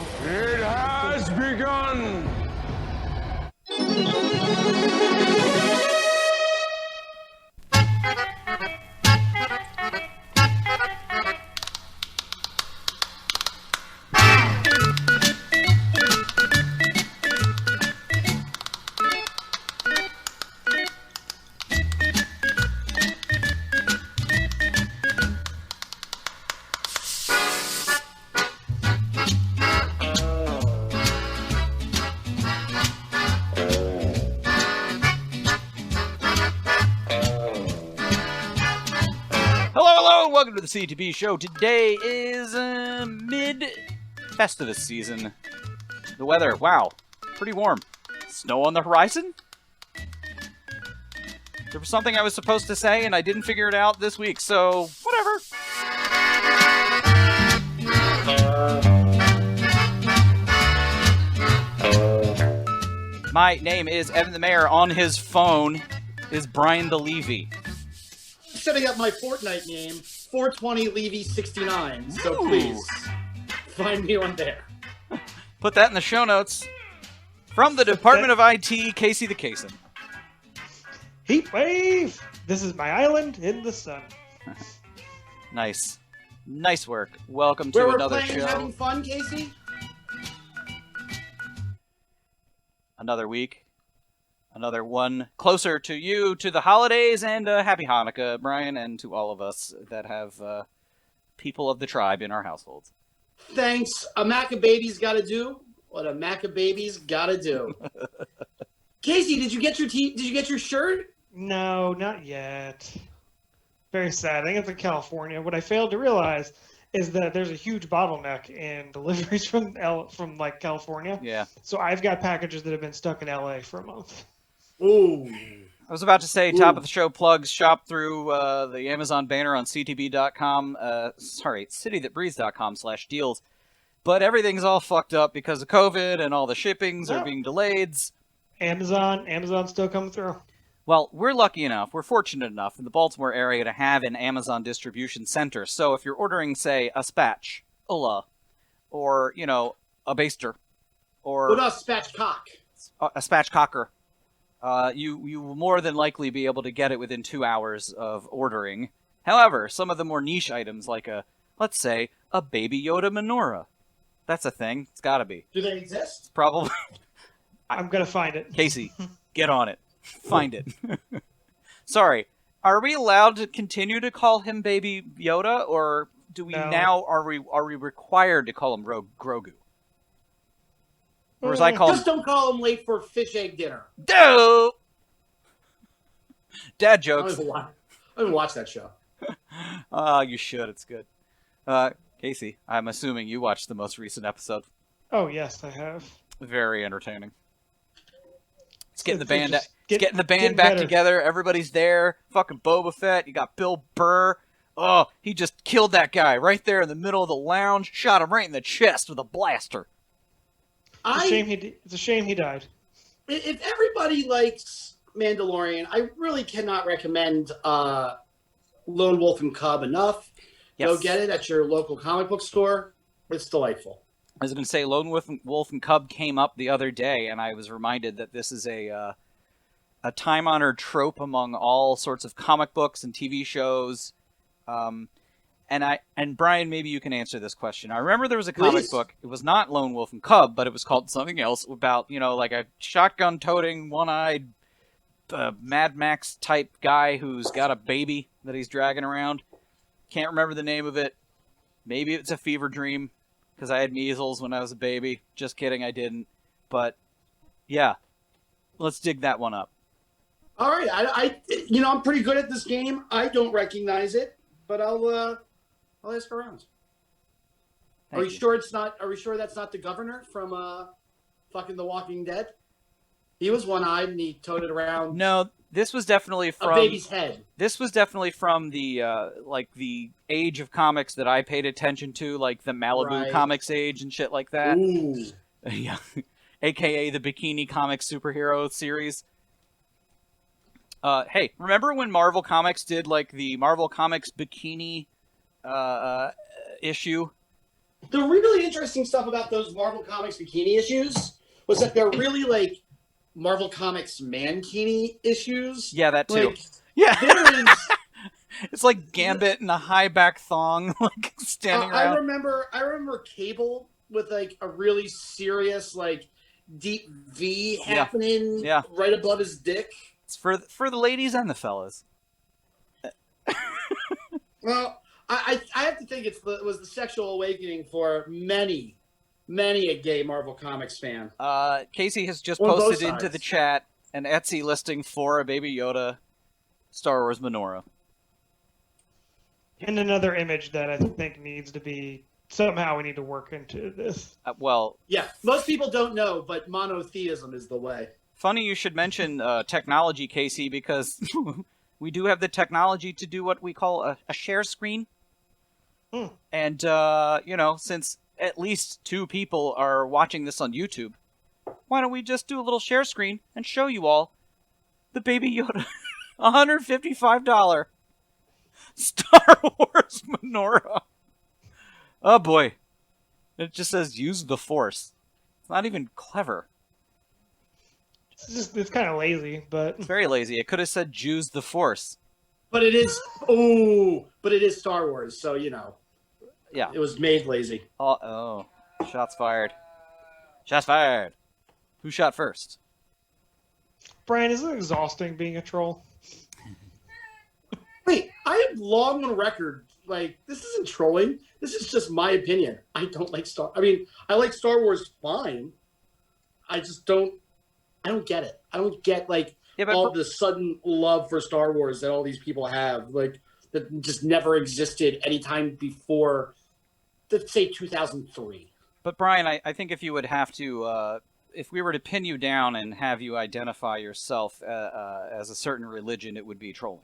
It has begun! Welcome to the CTB show. Today is mid-Festivus season. The weather, wow, pretty warm. Snow on the horizon? There was something I was supposed to say and I didn't figure it out this week, so whatever. My name is Evan the Mayor. On his phone is Brian the Levy. Setting up my Fortnite name, 420 Levy 69. So please find me on there. Put that in the show notes. From the Department of IT, Casey the Cason. Heat wave! This is my island in the sun. Nice. Nice work. Welcome to another show. Where we're playing and having fun, Casey? Another week. Another one closer to you, to the holidays, and happy Hanukkah, Brian, and to all of us that have people of the tribe in our households. Thanks. A MAGA baby's got to do what a MAGA baby's got to do. Casey, did you get your shirt? No, not yet. Very sad. I think it's in California. What I failed to realize is that there's a huge bottleneck in deliveries from California. Yeah. So I've got packages that have been stuck in LA for a month. Ooh. I was about to say, top of the show plugs, shop through the Amazon banner on CTB.com, citythatbreathes.com/deals. But everything's all fucked up because of COVID and all the shippings are being delayed. Amazon's still coming through. Well, we're lucky enough, we're fortunate enough in the Baltimore area to have an Amazon distribution center. So if you're ordering, say, a spatch, or, a baster, or What a spatchcock. a spatchcocker, you will more than likely be able to get it within 2 hours of ordering. However, some of the more niche items, like let's say, a Baby Yoda menorah. That's a thing. It's gotta be. Do they exist? Probably. I'm going to find it. Casey, get on it. Find it. Sorry. Are we allowed to continue to call him Baby Yoda, or do we now are we required to call him Grogu? Or as I call Just don't call him late for fish egg dinner. Dad jokes. I don't even watch that show. You should. It's good. Casey, I'm assuming you watched the most recent episode. Oh, yes, I have. Very entertaining. It's getting the band back better. together. Everybody's there. Fucking Boba Fett. You got Bill Burr. Oh, he just killed that guy right there in the middle of the lounge. Shot him right in the chest with a blaster. It's a shame he died. If everybody likes Mandalorian, I really cannot recommend Lone Wolf and Cub enough. Yes. Go get it at your local comic book store. It's delightful. I was going to say, Lone Wolf and Cub came up the other day, and I was reminded that this is a time-honored trope among all sorts of comic books and TV shows. And Brian, maybe you can answer this question. I remember there was a comic book. It was not Lone Wolf and Cub, but it was called something else about, like a shotgun-toting, one-eyed Mad Max type guy who's got a baby that he's dragging around. Can't remember the name of it. Maybe it's a fever dream because I had measles when I was a baby. Just kidding, I didn't. But yeah, let's dig that one up. All right, I'm pretty good at this game. I don't recognize it, but I'll ask around. Are we sure that's not the governor from fucking The Walking Dead? He was one-eyed and he toted around. No, this was definitely from a baby's head. This was definitely from the the age of comics that I paid attention to, like the Malibu comics age and shit like that. Ooh. Yeah, AKA the Bikini Comics superhero series. Hey, remember when Marvel Comics did like the Marvel Comics Bikini issue? The really interesting stuff about those Marvel Comics bikini issues was that they're really like Marvel Comics mankini issues. Yeah, that too. Like, Yeah. there is. It's like Gambit in a high back thong, like standing I around. remember Cable with like a really serious like deep V happening right above his dick. It's for the ladies and the fellas. Well, I have to think it was the sexual awakening for many a gay Marvel Comics fan. Casey has just On both posted into sides. the chat an Etsy listing for a Baby Yoda Star Wars menorah. And another image that I think needs to be somehow we need to work into this. Yeah, most people don't know, but monotheism is the way. Funny you should mention technology, Casey, because we do have the technology to do what we call a share screen. And, since at least 2 people are watching this on YouTube, why don't we just do a little share screen and show you all the Baby Yoda $155 Star Wars menorah. Oh boy. It just says use the Force. It's not even clever. It's kind of lazy, but... It's very lazy. It could have said JUse the Force. But it is Star Wars, so Yeah. it was made lazy. Oh. Shots fired. Shots fired. Who shot first? Brian, isn't it exhausting being a troll? Wait, I am long on record. Like, this isn't trolling. This is just my opinion. I don't like I like Star Wars fine. I just don't. I don't get it. I don't get all the sudden love for Star Wars that all these people have. Like that just never existed anytime before, let's say 2003. But Brian, I think if you would have to, if we were to pin you down and have you identify yourself as a certain religion, it would be trolling.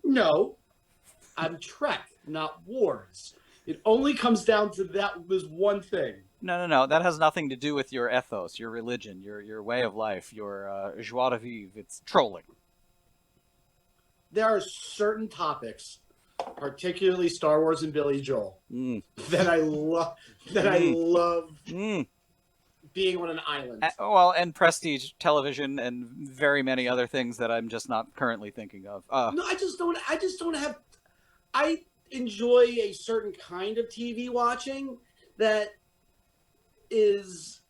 No, I'm Trek, not Wars. It only comes down to this one thing. No. That has nothing to do with your ethos, your religion, your way of life, your joie de vivre. It's trolling. There are certain topics, particularly Star Wars and Billy Joel, that I love. I love being on an island. And prestige television and very many other things that I'm just not currently thinking of. No, I just don't have. I enjoy a certain kind of TV watching that is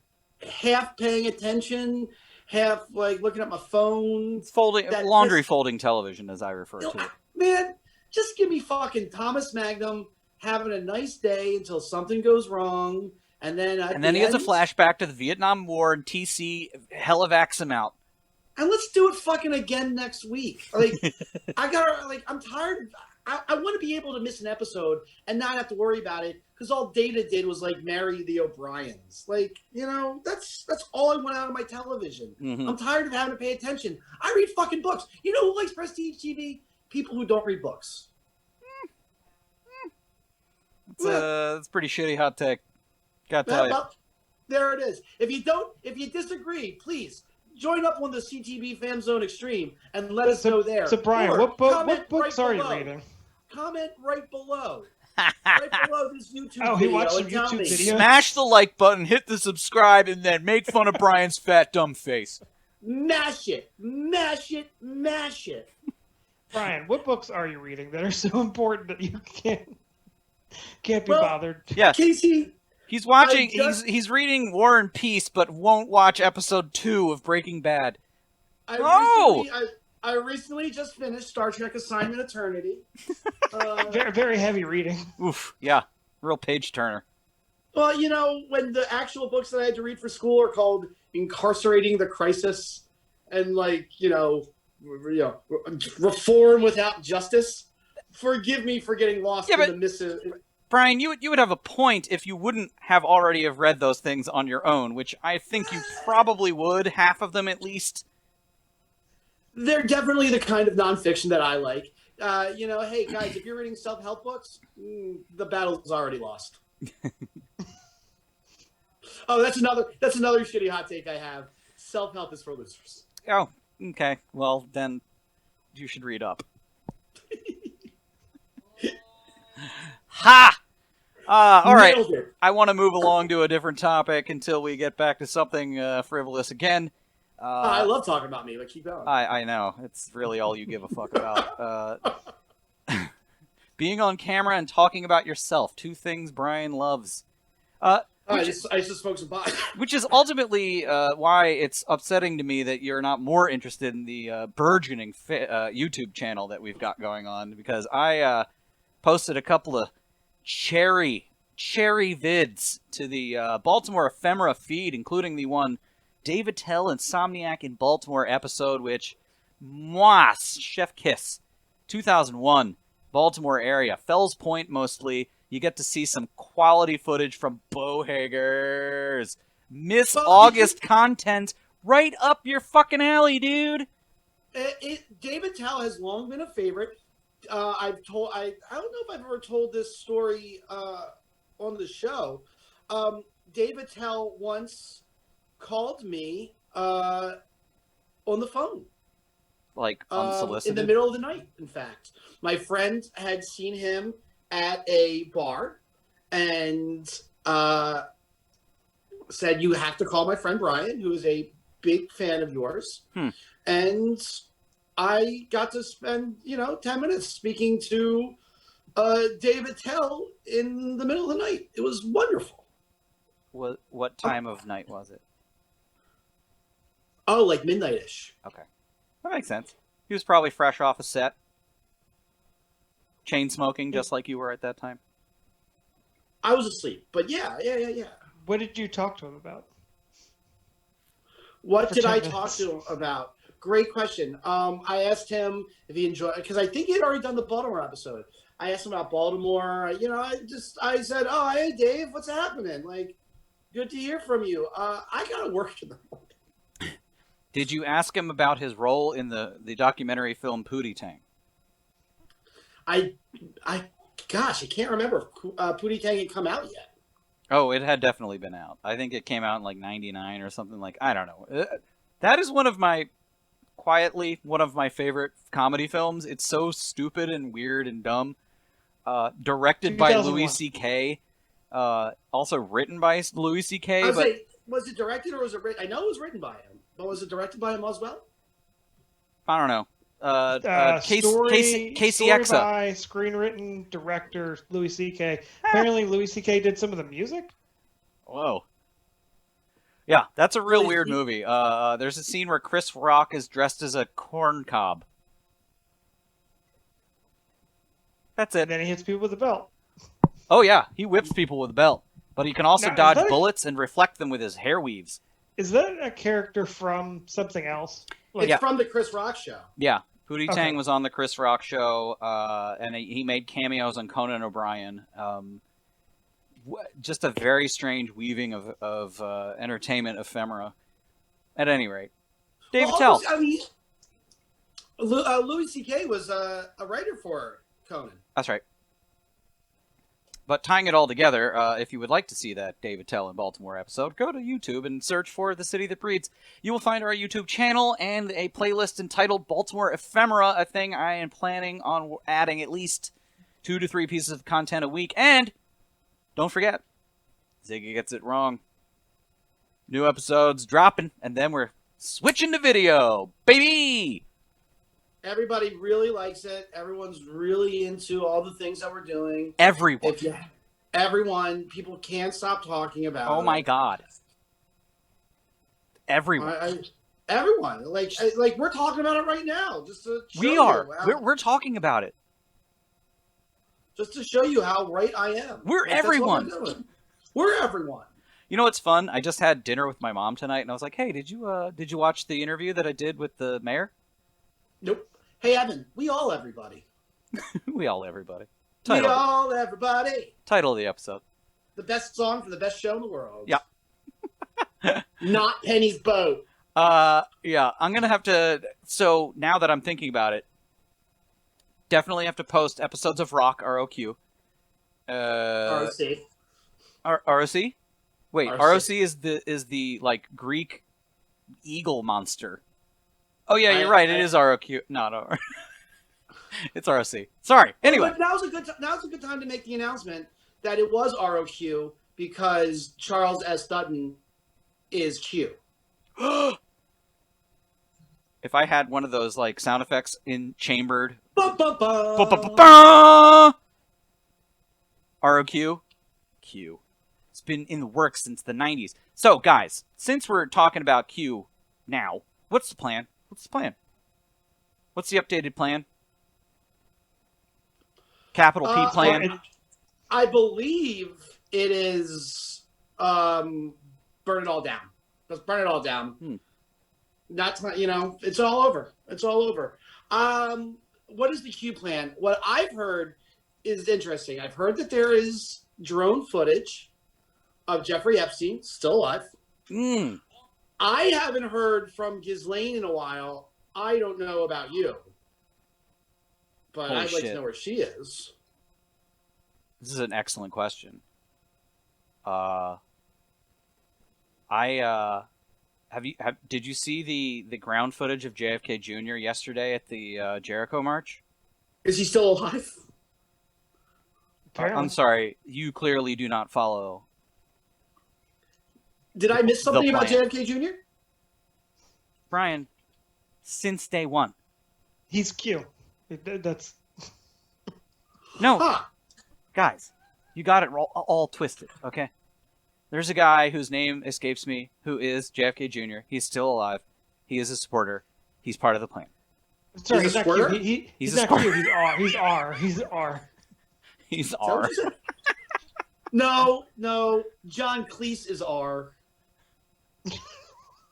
half paying attention, half like looking at my phone. It's folding television, as I refer to it. Man, just give me fucking Thomas Magnum having a nice day until something goes wrong, and then he has a flashback to the Vietnam War, and TC hellevacks him out. And let's do it fucking again next week. Like, I'm tired. I want to be able to miss an episode and not have to worry about it because all Data did was like marry the O'Briens. Like, that's all I want out of my television. Mm-hmm. I'm tired of having to pay attention. I read fucking books. You know who likes prestige TV? People who don't read books. It's a pretty shitty hot take. Gotta tell you. Well, there it is. If you disagree, please join up on the CTB Fan Zone Extreme and let us know there. So Brian, or what books are you reading? Comment right below. Right below this YouTube video. He watched some YouTube videos. Smash the like button, hit the subscribe, and then make fun of Brian's fat dumb face. Mash it. Mash it. Mash it. Brian, what books are you reading that are so important that you can't be bothered? Yeah. Casey, he's watching. He's reading War and Peace, but won't watch episode 2 of Breaking Bad. I recently just finished Star Trek Assignment Eternity. Very, very heavy reading. Oof. Yeah. Real page turner. Well, when the actual books that I had to read for school are called Incarcerating the Crisis and Reform Without Justice. Forgive me for getting lost in the missive. Brian, you would have a point if you wouldn't have already have read those things on your own, which I think you probably would, half of them at least. They're definitely the kind of nonfiction that I like. Hey guys, if you're reading self-help books, the battle's already lost. Oh, that's another shitty hot take I have. Self-help is for losers. Oh, okay. Well, then you should read up. Ha! All right. Nailed it. I want to move along to a different topic until we get back to something frivolous again. I love talking about me, but keep going. I know. It's really all you give a fuck about. Being on camera and talking about yourself. 2 things Brian loves. I just smoked some pot. Which is ultimately why it's upsetting to me that you're not more interested in the burgeoning YouTube channel that we've got going on, because I posted a couple of cherry vids to the Baltimore Ephemera feed, including the one David Tell Insomniac in Baltimore episode, which, chef kiss, 2001, Baltimore area, Fells Point mostly. You get to see some quality footage from Bowhaggers. Miss August content right up your fucking alley, dude. David Tell has long been a favorite. I don't know if I've ever told this story on the show. David Tell once called me on the phone. Like unsolicited? In the middle of the night, in fact. My friend had seen him at a bar and said, "You have to call my friend Brian, who is a big fan of yours." And I got to spend, 10 minutes speaking to David Tell in the middle of the night. It was wonderful. What time of night was it? Oh, like midnight-ish. Okay. That makes sense. He was probably fresh off a set. Chain smoking, just like you were at that time. I was asleep, but yeah. What did you talk to him about? What did I talk to him about? Great question. I asked him if he enjoyed, because I think he had already done the Baltimore episode. I asked him about Baltimore. I said, "Oh, hey, Dave, what's happening? Like, good to hear from you. I gotta work tonight." Did you ask him about his role in the documentary film Pootie Tang? Gosh, I can't remember if Pootie Tang had come out yet. Oh, it had definitely been out. I think it came out in like 99 or something like, I don't know. That is one of my favorite comedy films. It's so stupid and weird and dumb. Directed by Louis C.K. Also written by Louis C.K. Was it directed or was it written? I know it was written by him, but was it directed by him as well? I don't know. Casey story Exa. By screenwritten director Louis C.K. Apparently, Louis C.K. did some of the music. Whoa. Yeah, that's a real weird movie. There's a scene where Chris Rock is dressed as a corn cob. That's it. And then he hits people with a belt. Oh yeah, he whips people with a belt, but he can also dodge bullets and reflect them with his hair weaves. Is that a character from something else? It's from the Chris Rock show. Yeah. Pootie Tang was on the Chris Rock show, and he made cameos on Conan O'Brien. Just a very strange weaving of entertainment ephemera. At any rate, David Tell. Louis C.K. was a writer for Conan. That's right. But tying it all together, if you would like to see that David Tell in Baltimore episode, go to YouTube and search for The City That Breeds. You will find our YouTube channel and a playlist entitled Baltimore Ephemera, a thing I am planning on adding at least 2 to 3 pieces of content a week. And don't forget, Ziggy gets it wrong. New episodes dropping, and then we're switching to video, baby! Everybody really likes it. Everyone's really into all the things that we're doing. Everyone. People can't stop talking about it. Oh my God. Everyone. Everyone. Like we're talking about it right now. Just to show We're talking about it. Just to show you how right I am. We're everyone. We're everyone. You know what's fun? I just had dinner with my mom tonight, and I was like, "Hey, did you watch the interview that I did with the mayor?" Nope. Hey, Evan, we all everybody. We all everybody. We all everybody. Title of the episode. The best song for the best show in the world. Yeah. Not Penny's Boat. Yeah, I'm going to have to... So, now that I'm thinking about it, definitely have to post episodes of Rock, ROQ. ROC. ROC? Wait, ROC. ROC is the, like, Greek eagle monster. Oh yeah, you're right. It is ROQ. No. It's ROC. Sorry. Anyway, but now's a good time to make the announcement that it was ROQ because Charles S. Dutton is Q. If I had one of those like sound effects in chambered, Ba-ba-ba. ROQ, Q. It's been in the works since the 90s. So, guys, since we're talking about Q now, what's the plan? What's the plan? What's the updated plan? Capital P plan. I believe it is burn it all down. Let's burn it all down. Not, it's all over. It's all over. What is the Q plan? What I've heard is interesting. I've heard that there is drone footage of Jeffrey Epstein still alive. I haven't heard from Ghislaine in a while. I don't know about you, but I'd like to know where she is. This is an excellent question. Did you see the ground footage of JFK Jr. yesterday at the Jericho March? Is he still alive? I'm sorry, you clearly do not follow. Did I miss something about JFK Jr.? Brian, since day one. He's Q. That's... No. Huh. Guys, you got it all twisted, okay? There's a guy whose name escapes me who is JFK Jr. He's still alive. He is a supporter. He's part of the plan. Sorry, he's not Q. He's not Q. He's R. He's R. He's R. He's R. No. John Cleese is R.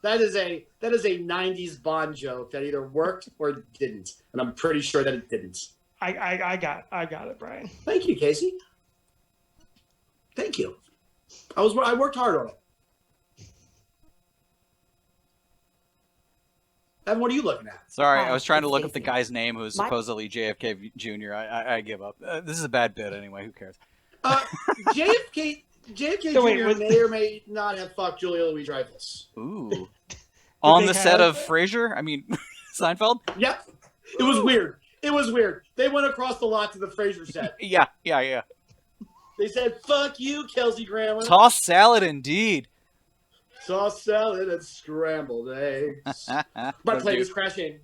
That is a 90s Bond joke that either worked or didn't, and I'm pretty sure that it didn't. I got it, Brian. Thank you, Casey. Thank you. I worked hard on it. Evan, what are you looking at? Sorry, I was trying to look up the guy's name who's supposedly JFK Jr. I give up. This is a bad bit anyway. Who cares? JFK Jr. may or may not have fucked Julia Louis-Dreyfus. Ooh. On the set of Frasier? I mean, Seinfeld? Yep. It was weird. They went across the lot to the Frasier set. Yeah. They said, fuck you, Kelsey Grammer. Tossed salad indeed. Sauce salad and scrambled eggs. My plane is crashing.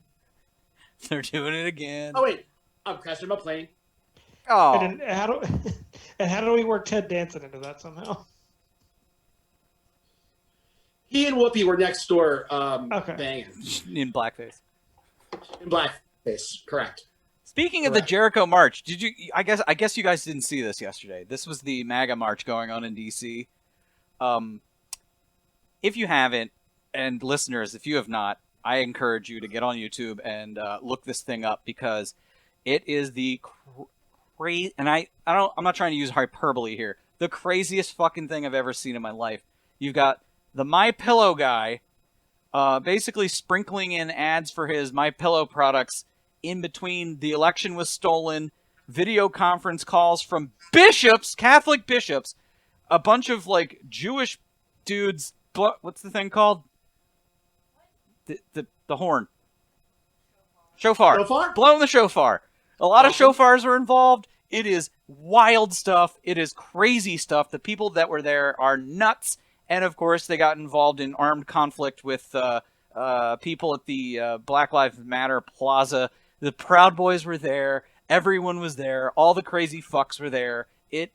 They're doing it again. Oh, wait. I'm crashing my plane. Oh. And how do we work Ted Danson into that somehow? He and Whoopi were next door banging. In blackface. In blackface, correct. Speaking of the Jericho March, did you? I guess you guys didn't see this yesterday. This was the MAGA March going on in D.C. If you haven't, and listeners, if you have not, I encourage you to get on YouTube and look this thing up because it is the crazy. And I'm not trying to use hyperbole here. The craziest fucking thing I've ever seen in my life. You've got the MyPillow guy, basically sprinkling in ads for his MyPillow products. In between, the election was stolen, video conference calls from bishops, Catholic bishops, a bunch of, like, Jewish dudes, what's the thing called? The horn. Shofar. Blowing the shofar. A lot of shofars were involved. It is wild stuff. It is crazy stuff. The people that were there are nuts. And, of course, they got involved in armed conflict with people at the Black Lives Matter Plaza. The Proud Boys were there. Everyone was there. All the crazy fucks were there. It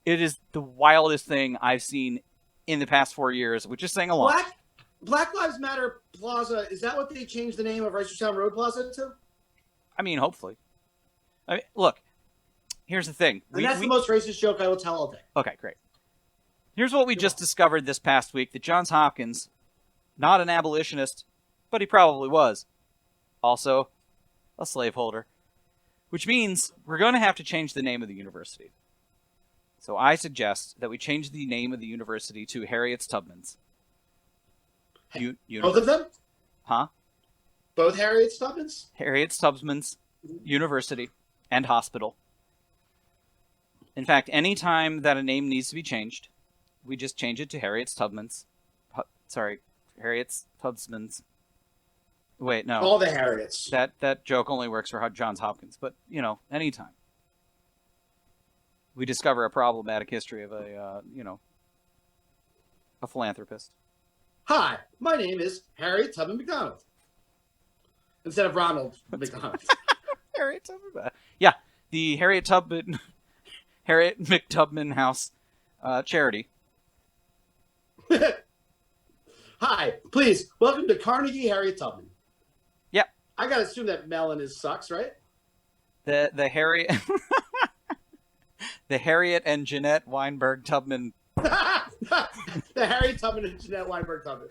is the wildest thing I've seen in the past 4 years, which is saying a lot. Black Lives Matter Plaza, is that what they changed the name of Reisterstown Road Plaza to? I mean, hopefully. I mean, look, here's the thing. And that's the most racist joke I will tell all day. Okay, great. Here's what we just discovered this past week, that Johns Hopkins, not an abolitionist, but he probably was, also a slaveholder, which means we're going to have to change the name of the university. So I suggest that we change the name of the university to Harriet Tubman's. Both of them? Huh? Both Harriet Tubman's? Harriet Tubman's University and Hospital. In fact, any time that a name needs to be changed, we just change it to Harriet Tubman's. Harriet Tubman's. Wait, no. All the Harriets. That joke only works for Johns Hopkins, but, anytime. we discover a problematic history of a philanthropist. Hi, my name is Harriet Tubman McDonald. Instead of Ronald McDonald. Harriet Tubman. Yeah, the Harriet McTubman House charity. Hi, please, welcome to Carnegie Harriet Tubman. Yep. I gotta assume that melon is sucks, right? The Harriet the Harriet and Jeanette Weinberg Tubman. The Harriet Tubman and Jeanette Weinberg Tubman.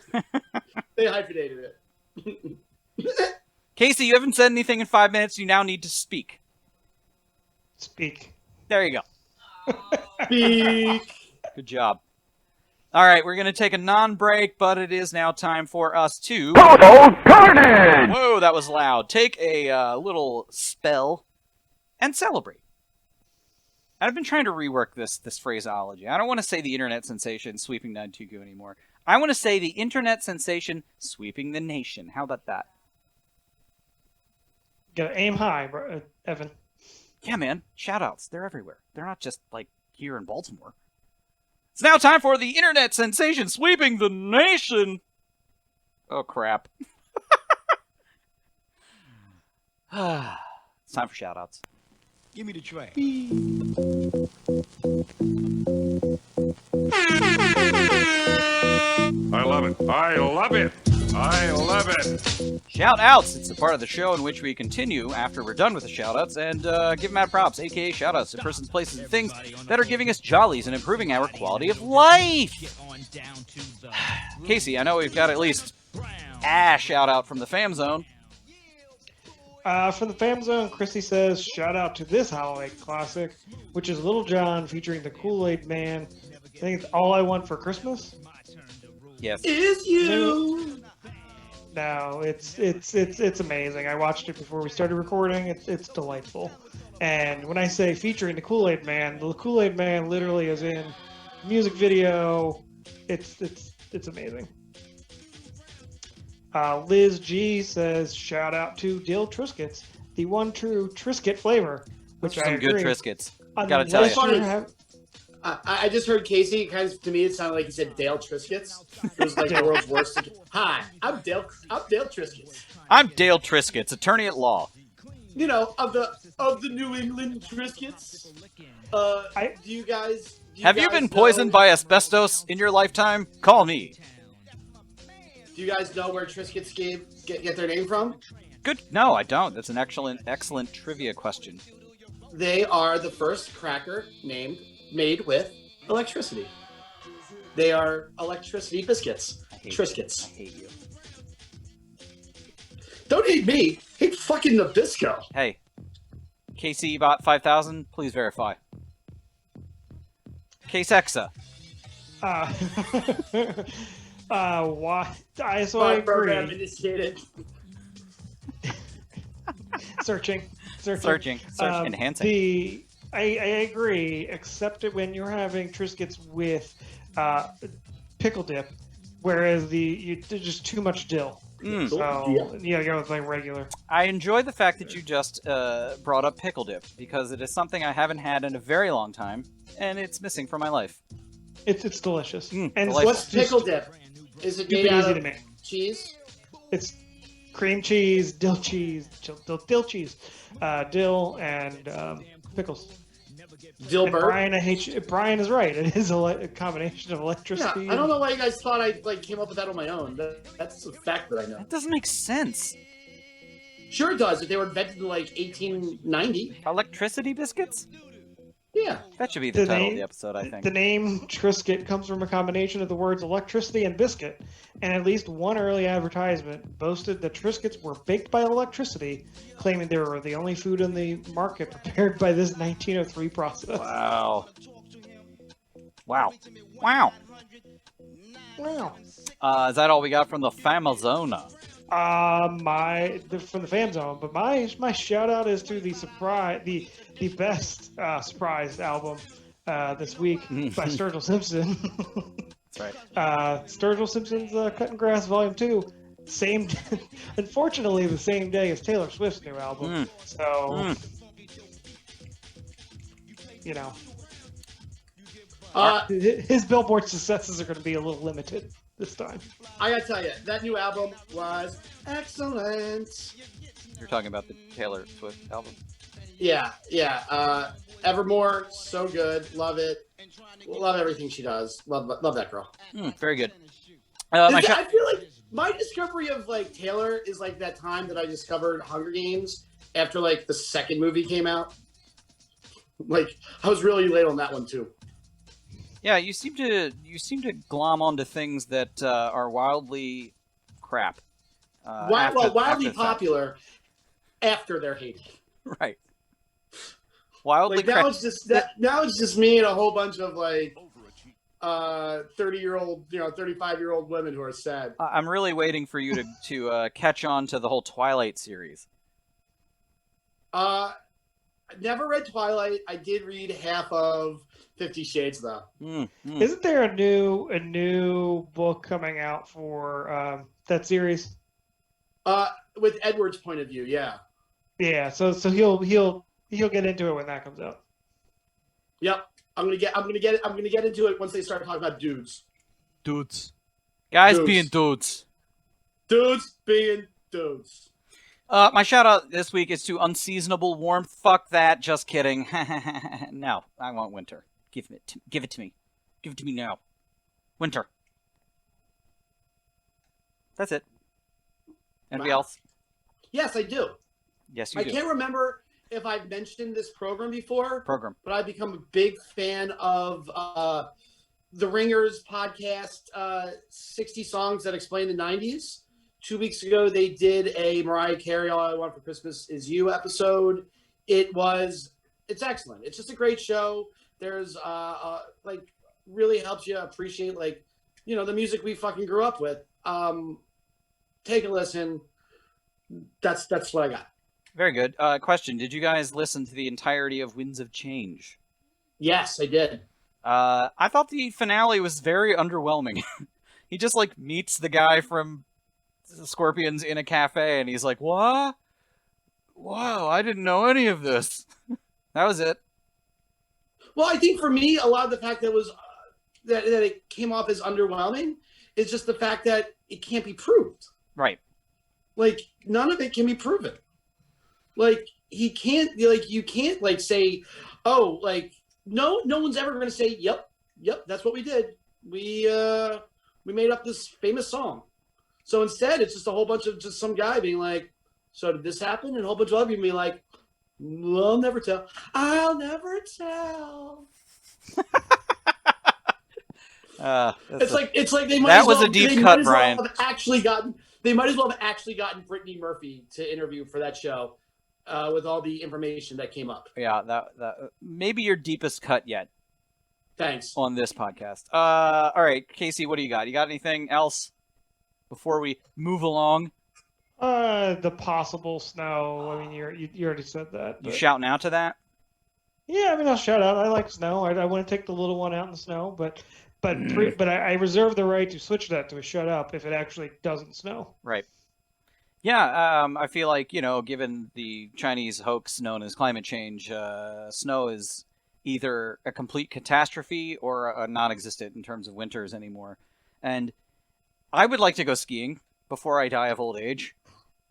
They hyphenated it. Casey, you haven't said anything in 5 minutes. You now need to speak. Speak. There you go. Speak. Good job. All right, we're going to take a non-break, but it is now time for us to... Total carnage! Whoa, that was loud. Take a little spell and celebrate. I've been trying to rework this phraseology. I don't want to say the internet sensation sweeping 922 anymore. I want to say the internet sensation sweeping the nation. How about that? Gotta aim high, Evan. Yeah, man. Shout-outs. They're everywhere. They're not just, like, here in Baltimore. It's now time for the internet sensation sweeping the nation. Oh, crap. It's time for shout-outs. Give me the track. I love it. I love it. I love it. Shout-outs. It's the part of the show in which we continue after we're done with the shout-outs and give mad props, a.k.a. shout-outs to persons, places, and things that are giving us jollies and improving our quality of life. Casey, I know we've got at least a shout-out from the Fam Zone. From the Fam Zone, Chrissy says, shout out to this holiday classic, which is Little John featuring the Kool-Aid Man. I think it's All I Want for Christmas. Yes. Is you. No, it's amazing. I watched it before we started recording. It's delightful. And when I say featuring the Kool-Aid Man literally is in music video. It's amazing. Liz G says, shout out to Dill Triscuits, the one true Triscuit flavor. Which Some I good agree. Triscuits. Gotta tell you. I just heard Casey, kind of, to me, it sounded like he said Dale Triscuits. It was like the world's worst. Hi, I'm Dale Triscuits. I'm Dale Triscuits, attorney at law. You know, of the New England Triscuits. Do you guys... Have you been poisoned by asbestos in your lifetime? Call me. Do you guys know where Triscuits get their name from? Good. No, I don't. That's an excellent trivia question. They are the first cracker made with electricity. They are electricity biscuits. Triscuits. I hate you. Don't hate me. Hate fucking Nabisco. Hey, Casey bought 5,000. Please verify. Case Exa. Why? I Program agree. initiated. Searching. Enhancing. I agree, except when you're having Triscuits with pickle dip, whereas there's just too much dill. So you gotta go with like regular. I enjoy the fact that you just brought up pickle dip, because it is something I haven't had in a very long time, and it's missing from my life. It's delicious. And delicious. What's pickle dip? Is it made out of cheese? It's cream cheese, dill and pickles. Dilbert. Brian is right. It is a combination of electricity. Yeah, I don't know why you guys thought I came up with that on my own. That's a fact that I know. That doesn't make sense. Sure it does. If they were invented in like 1890. Electricity biscuits? Yeah. That should be the title of the episode, I think. The name Triscuit comes from a combination of the words electricity and biscuit, and at least one early advertisement boasted that Triscuits were baked by electricity, claiming they were the only food in the market prepared by this 1903 process. Wow. Is that all we got from the Famazona? From the Fan Zone, but my shout out is to the best surprise album this week by Sturgill Simpson. That's right. Sturgill Simpson's Cutting Grass Volume 2. Unfortunately, the same day as Taylor Swift's new album. So, you know, His Billboard successes are going to be a little limited this time. I gotta tell you, that new album was excellent. You're talking about the Taylor Swift album? Yeah. Evermore, so good. Love it. Love everything she does. Love that girl. Very good. I feel like my discovery of like Taylor is like that time that I discovered Hunger Games after like the second movie came out. Like I was really late on that one too. Yeah, you seem to glom onto things that are wildly crap. Wildly popular after they're hated. Right. Wildly like now it's just me and a whole bunch of like 30-year-old, 35-year-old women who are sad. I'm really waiting for you to catch on to the whole Twilight series. I never read Twilight. I did read half of 50 Shades though. Isn't there a new book coming out for that series? With Edward's point of view, yeah. Yeah, so he'll get into it when that comes out. Yep. I'm gonna get into it once they start talking about dudes. Guys Dudes. being dudes. Dudes being dudes. My shout out this week is to Unseasonable Warmth. Fuck that, just kidding. No, I want winter. Give it to me. Give it to me now. Winter. That's it. Anybody else? Yes, I do. Yes, you I do. can't remember if I've mentioned this program before. But I've become a big fan of the Ringers podcast, 60 Songs That Explain the 90s. 2 weeks ago, they did a Mariah Carey All I Want for Christmas Is You episode. It's excellent. It's just a great show. There's like really helps you appreciate like, the music we fucking grew up with. Take a listen. That's what I got. Very good. Question: did you guys listen to the entirety of Winds of Change? Yes, I did. I thought the finale was very underwhelming. He just like meets the guy from Scorpions in a cafe, and he's like, "What? Wow, I didn't know any of this." That was it. Well, I think for me, a lot of the fact that it came off as underwhelming is just the fact that it can't be proved. Right. Like none of it can be proven. Like you can't like say, oh, like no one's ever going to say, yep, that's what we did. We made up this famous song. So instead, it's just a whole bunch of just some guy being like, so did this happen? And a whole bunch of other people being like, well, I'll never tell. I'll never tell. It's like they might. That as was well, a deep they cut, might as well Brian. They might as well have actually gotten Brittany Murphy to interview for that show, with all the information that came up. Yeah, that maybe your deepest cut yet. Thanks. On this podcast. All right, Casey, what do you got? You got anything else before we move along? The possible snow. I mean, you already said that. You shouting out to that? Yeah, I mean, I'll shout out. I like snow. I want to take the little one out in the snow, but I reserve the right to switch that to a shut up if it actually doesn't snow. Right. Yeah, I feel like, given the Chinese hoax known as climate change, snow is either a complete catastrophe or a non-existent in terms of winters anymore. And I would like to go skiing before I die of old age.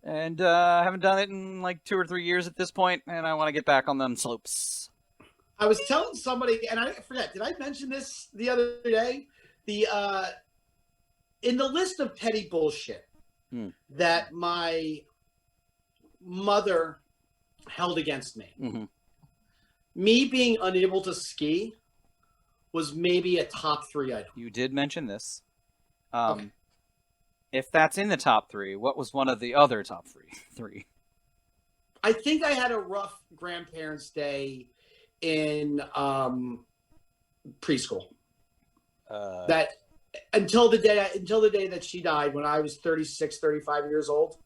And I haven't done it in like 2 or 3 years at this point, and I want to get back on them slopes. I was telling somebody, and I forget, did I mention this the other day? In the list of petty bullshit that my mother held against me, me being unable to ski was maybe a top 3 item. You did mention this. Okay. If that's in the top 3, what was one of the other top 3? I think I had a rough grandparents' day in preschool. That until the day that she died, when I was 36, 35 years old,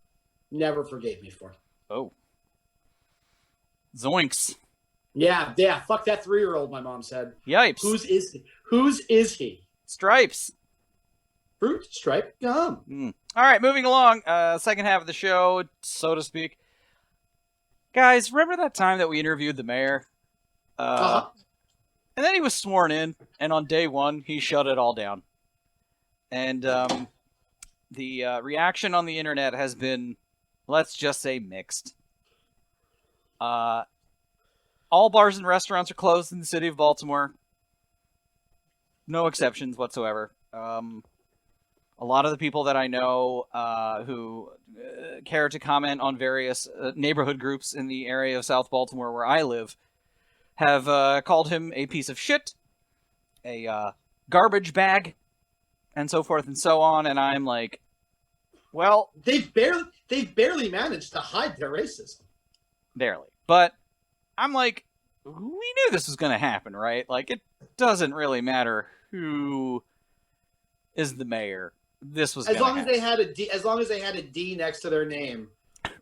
never forgave me for. Oh. Zoinks. Yeah, fuck that 3-year-old, my mom said. Yipes. Whose is he? Stripes. Fruit, stripe, gum. All right, moving along. Second half of the show, so to speak. Guys, remember that time that we interviewed the mayor? And then he was sworn in, and on day one, he shut it all down. And the reaction on the internet has been, let's just say, mixed. All bars and restaurants are closed in the city of Baltimore. No exceptions whatsoever. A lot of the people that I know who care to comment on various neighborhood groups in the area of South Baltimore where I live have called him a piece of shit, a garbage bag, and so forth and so on. And I'm like, well, they've barely managed to hide their racism. Barely. But I'm like, we knew this was going to happen, right? Like, it doesn't really matter who is the mayor. This was as long as happen. they had a D. As long as they had a D next to their name,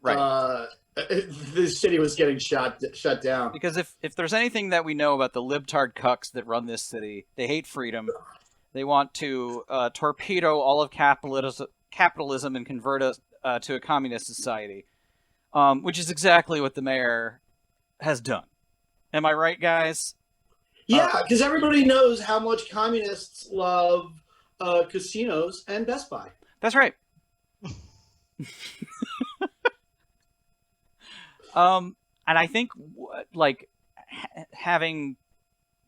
right? The city was getting shut down. Because if there's anything that we know about the libtard cucks that run this city, they hate freedom. They want to torpedo all of capitalism and convert us to a communist society, which is exactly what the mayor has done. Am I right, guys? Yeah, because everybody knows how much communists love casinos and Best Buy. That's right. And I think, like, having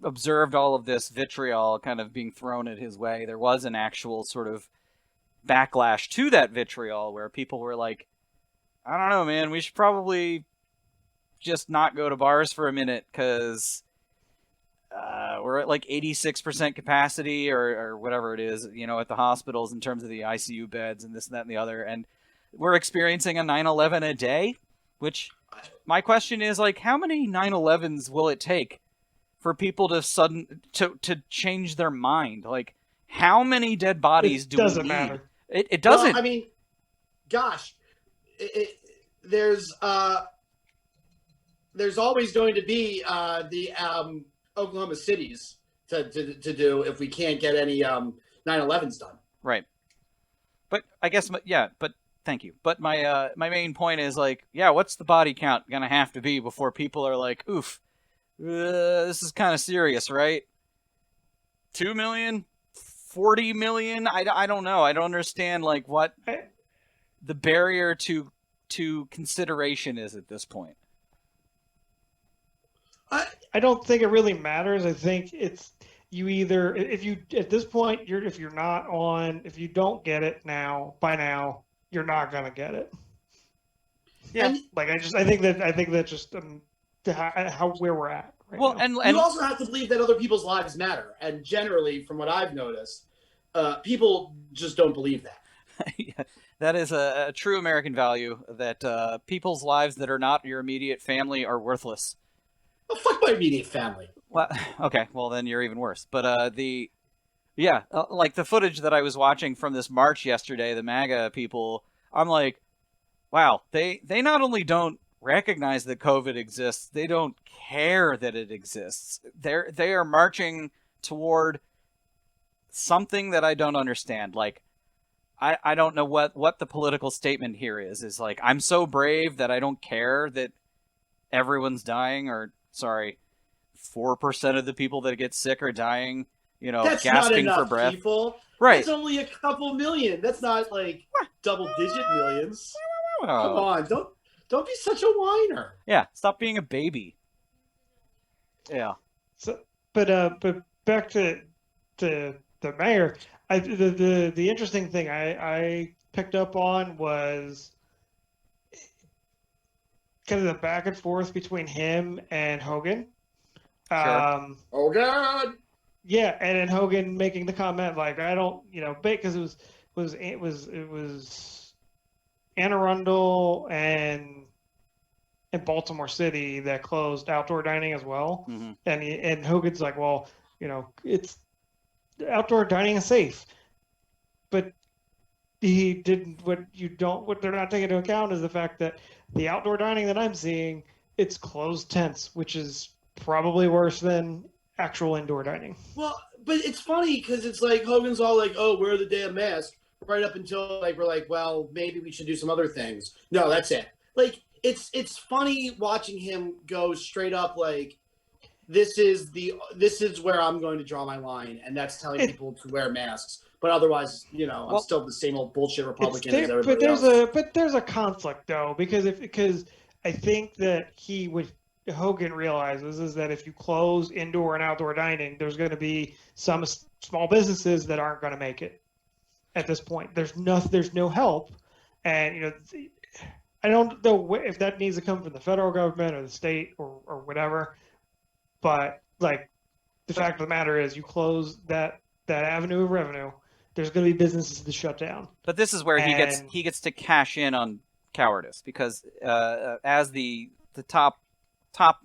observed all of this vitriol kind of being thrown at his way, there was an actual sort of backlash to that vitriol where people were like, I don't know, man, we should probably just not go to bars for a minute because we're at like 86% capacity or whatever it is, you know, at the hospitals in terms of the ICU beds and this and that and the other. And we're experiencing a 9/11 a day, which my question is, like, how many 9/11s will it take for people to change their mind? Like, how many dead bodies do we need? Doesn't matter. It doesn't. Well, I mean, gosh, there's always going to be the Oklahoma cities to do if we can't get any 9/11s done. Right. But I guess, yeah, but thank you. But my main point is, like, yeah, what's the body count going to have to be before people are like, oof, this is kind of serious, right? 2 million? 40 million? I don't know. I don't understand, like, what the barrier to consideration is at this point. I don't think it really matters. I think it's you either if you at this point if you don't get it by now you're not gonna get it. Yeah, and, like I think that just how where we're at. Right well, now. and you also have to believe that other people's lives matter, and generally, from what I've noticed, people just don't believe that. Yeah, that is a true American value, that people's lives that are not your immediate family are worthless. Oh, fuck my immediate family. Well, okay, well then you're even worse. But like the footage that I was watching from this march yesterday, the MAGA people, I'm like, wow, they not only don't recognize that COVID exists, they don't care that it exists. They are marching toward something that I don't understand. Like, I don't know what the political statement here is like, I'm so brave that I don't care that everyone's dying, or sorry, 4% of the people that get sick are dying, you know, that's gasping not enough for breath. People. Right. It's only a couple million. That's not like double-digit millions. Come on, don't be such a whiner. Yeah, stop being a baby. Yeah. So, but back to the mayor. The interesting thing I picked up on was kind of the back and forth between him and Hogan. Sure. Oh God. Yeah, and then Hogan making the comment like, I don't, because it was Anne Arundel and Baltimore City that closed outdoor dining as well. Mm-hmm. And Hogan's like, well, it's outdoor dining is safe, but he didn't. What they're not taking into account is the fact that the outdoor dining that I'm seeing, it's closed tents, which is probably worse than actual indoor dining. Well, but it's funny because it's like Hogan's all like, "Oh, wear the damn mask," right up until like we're like, "Well, maybe we should do some other things." No, that's it. Like it's funny watching him go straight up like, this is where I'm going to draw my line, and that's telling people to wear masks. But otherwise, I'm still the same old bullshit Republican as everybody else. But there's a conflict though, because I think that Hogan realizes is that if you close indoor and outdoor dining, there's going to be some small businesses that aren't going to make it. At this point, there's no help, and I don't know if that needs to come from the federal government or the state or whatever. But like, the fact of the matter is, you close that avenue of revenue, there's going to be businesses to shut down. But this is where he gets to cash in on cowardice, because as the top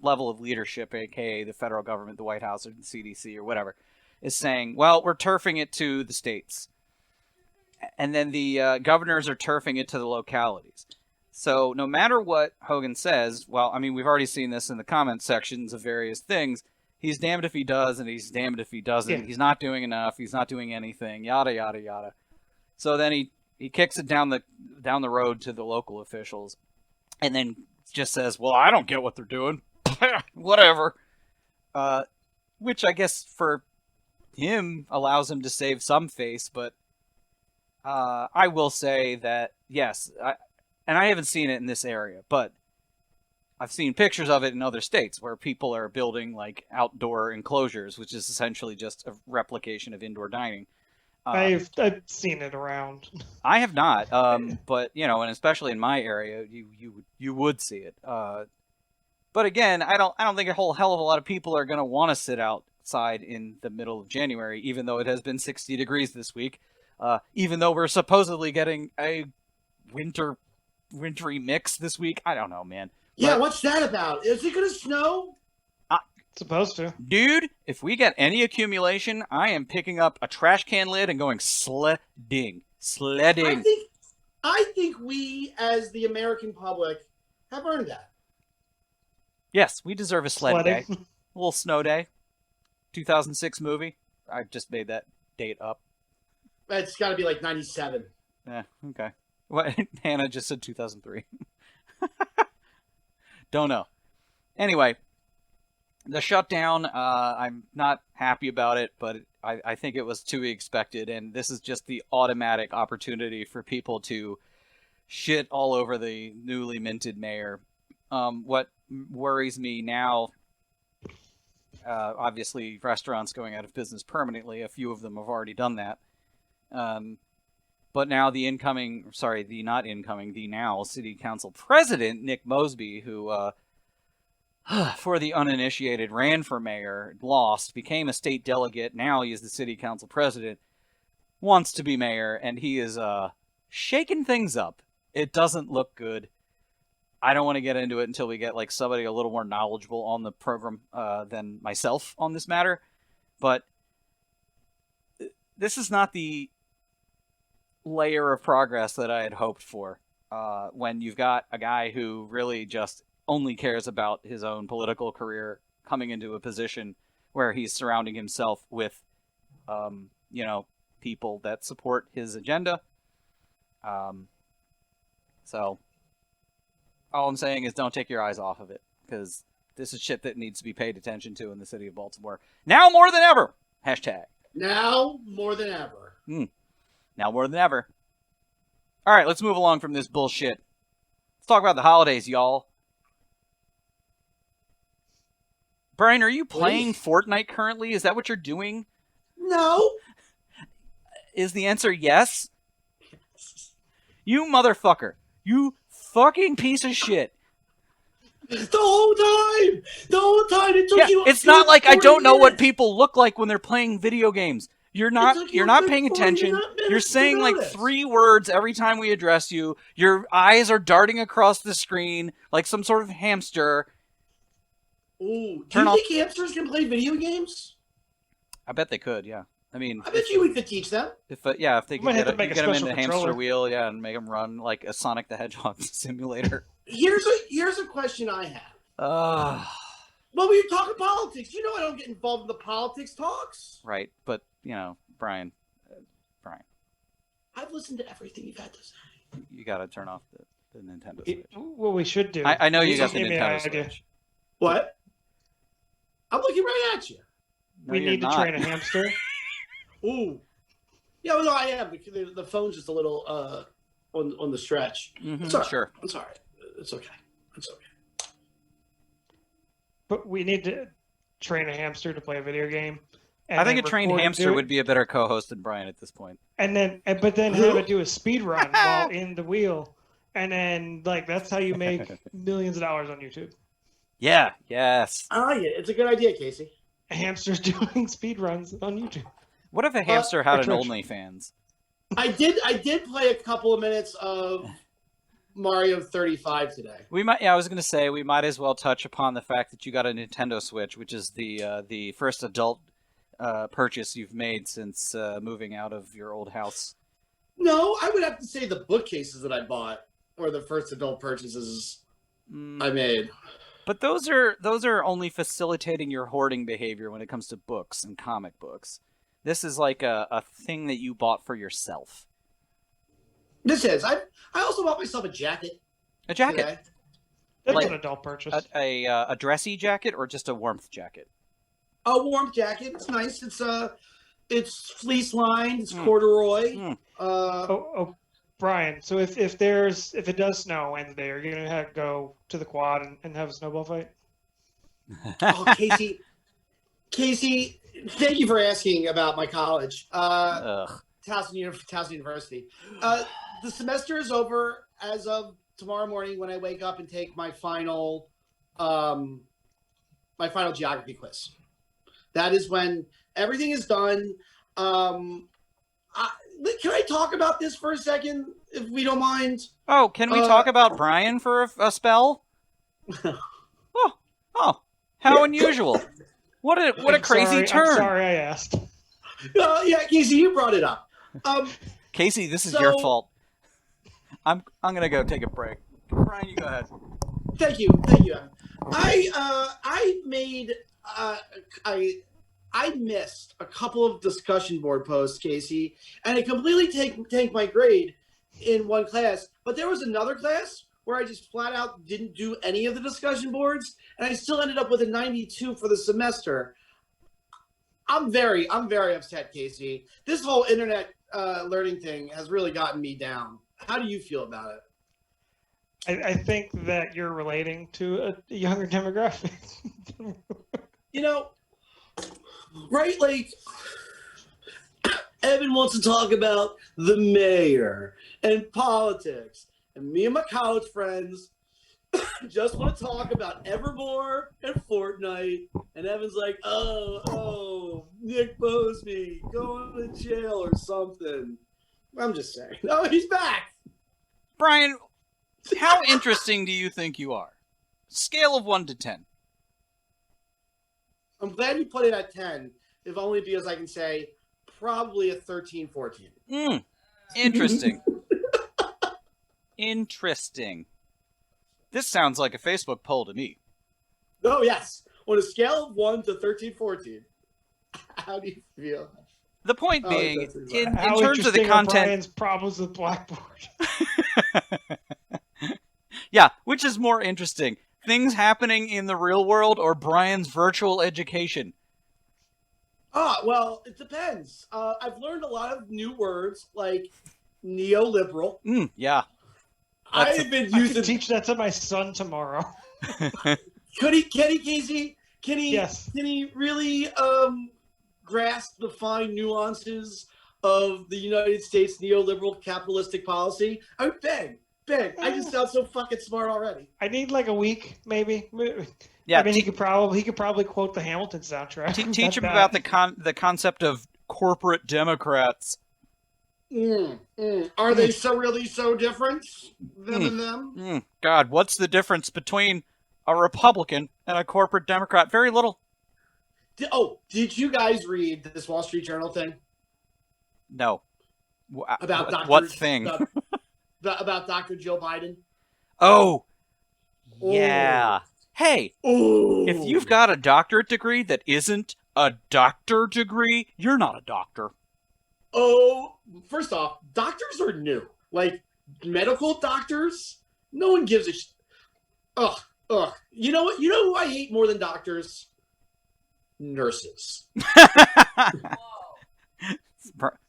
level of leadership, aka the federal government, the White House or the CDC or whatever, is saying, well, we're turfing it to the states, and then the governors are turfing it to the localities. So no matter what Hogan says, well, I mean, we've already seen this in the comment sections of various things. He's damned if he does, and he's damned if he doesn't. Yeah. He's not doing enough. He's not doing anything. Yada yada yada. So then he kicks it down the road to the local officials, and then just says, "Well, I don't get what they're doing. Whatever." Which I guess for him allows him to save some face, but I will say that yes. And I haven't seen it in this area, but I've seen pictures of it in other states where people are building like outdoor enclosures, which is essentially just a replication of indoor dining. I've seen it around. I have not, but and especially in my area, you would see it. But again, I don't think a whole hell of a lot of people are going to want to sit outside in the middle of January, even though it has been 60 degrees this week. Even though we're supposedly getting a wintry mix this week. I don't know, man. Yeah, what's that about? Is it going to snow? It's supposed to. Dude, if we get any accumulation, I am picking up a trash can lid and going sledding. I think we, as the American public, have earned that. Yes, we deserve a sled day. A little snow day. 2006 movie. I just made that date up. It's got to be like 97. Yeah, okay. What? Hannah just said 2003. Don't know. Anyway, the shutdown, I'm not happy about it, but I think it was to be expected, and this is just the automatic opportunity for people to shit all over the newly minted mayor. What worries me now, obviously restaurants going out of business permanently, a few of them have already done that. But now the now city council president, Nick Mosby, who, for the uninitiated, ran for mayor, lost, became a state delegate, now he is the city council president, wants to be mayor, and he is shaking things up. It doesn't look good. I don't want to get into it until we get like somebody a little more knowledgeable on the program than myself on this matter. But this is not the layer of progress that I had hoped for when you've got a guy who really just only cares about his own political career coming into a position where he's surrounding himself with, people that support his agenda. So all I'm saying is don't take your eyes off of it, because this is shit that needs to be paid attention to in the city of Baltimore. Now more than ever. Hashtag. Now more than ever. Now more than ever. All right, let's move along from this bullshit. Let's talk about the holidays, y'all. Brian, are you playing Fortnite currently? Is that what you're doing? No. Is the answer yes? You motherfucker. You fucking piece of shit. The whole time it took you. It's not like I don't know what people look like when they're playing video games. You're not paying attention. You're saying like 3 words every time we address you. Your eyes are darting across the screen like some sort of hamster. Ooh, do you think hamsters can play video games? I bet they could, yeah. I bet you we could teach them. If they could get them in the hamster wheel, and make them run like a Sonic the Hedgehog simulator. Here's a question I have. Well, we talk politics. You know I don't get involved in the politics talks. Right, but, Brian. I've listened to everything you've had to say. You got to turn off the Nintendo Switch. What we should do. I know you got the Nintendo Switch. What? I'm looking right at you. No, we you're need not. to train a hamster. Ooh. Yeah, well, no, I am. The phone's just a little on the stretch. It's all right. Sure. It's all right. It's okay. It's okay. But we need to train a hamster to play a video game. I think a trained record and hamster do it, would be a better co-host than Brian at this point. but then have it do a speed run while in the wheel, and then like that's how you make millions of dollars on YouTube. Yeah. Yes. Oh yeah, it's a good idea, Casey. A hamster's doing speed runs on YouTube. What if a hamster had an Twitch. OnlyFans? I did play a couple of minutes of Mario 35 today. We might. Yeah, I was going to say we might as well touch upon the fact that you got a Nintendo Switch, which is the first adult purchase you've made since moving out of your old house. No, I would have to say the bookcases that I bought were the first adult purchases I made. But those are only facilitating your hoarding behavior when it comes to books and comic books. This is like a thing that you bought for yourself. This is. I also bought myself a jacket. A jacket? Today. That's Like an adult purchase. A dressy jacket or just a warmth jacket? A warm jacket. It's nice. It's fleece lined. It's corduroy. Mm. Brian. So if it does snow Wednesday, are you gonna go to the quad and have a snowball fight? Oh, Casey, thank you for asking about my college, Ugh. Towson University. The semester is over as of tomorrow morning when I wake up and take my final geography quiz. That is when everything is done. Can I talk about this for a second, if we don't mind? Oh, can we talk about Brian for a spell? Oh, how unusual! What a crazy turn! I'm sorry I asked. Yeah, Casey, you brought it up. Casey, this is your fault. I'm gonna go take a break. Brian, you go ahead. Thank you. I made I missed a couple of discussion board posts, Casey, and it completely tanked my grade in one class. But there was another class where I just flat out didn't do any of the discussion boards, and I still ended up with a 92 for the semester. I'm very upset, Casey. This whole internet learning thing has really gotten me down. How do you feel about it? I think that you're relating to a younger demographic. You know, right? Like, Evan wants to talk about the mayor and politics, and me and my college friends just want to talk about Evermore and Fortnite. And Evan's like, oh, Nick Bosby going to jail or something. I'm just saying. Oh, he's back. Brian, how interesting do you think you are? Scale of 1 to 10. I'm glad you put it at 10, if only because I can say probably a 13, 14. Interesting. Interesting. This sounds like a Facebook poll to me. Oh, yes. On a scale of 1 to 13, 14, how do you feel? The point being, in How terms of the interesting are content... Brian's problems with Blackboard. Yeah, which is more interesting? Things happening in the real world or Brian's virtual education? Well, it depends. I've learned a lot of new words like neoliberal. Yeah. I've been I using. can teach that to my son tomorrow. Can he, Casey? Yes. Can he really grasp the fine nuances of the United States neoliberal capitalistic policy? I would beg. I just sound so fucking smart already. I need like a week, maybe. Yeah. I mean, he could probably quote the Hamilton soundtrack. Teach him about the concept of corporate Democrats. Are they so different than them? God, what's the difference between a Republican and a corporate Democrat? Very little. Did you guys read this Wall Street Journal thing? No. About Dr. What thing? About Dr. Joe Biden? Oh. Yeah. Hey, Ooh. if you've got a doctorate degree that isn't a doctor degree, you're not a doctor. Oh, first off, doctors are new. Like, medical doctors, no one gives a Ugh. You know what? You know who I hate more than doctors? nurses.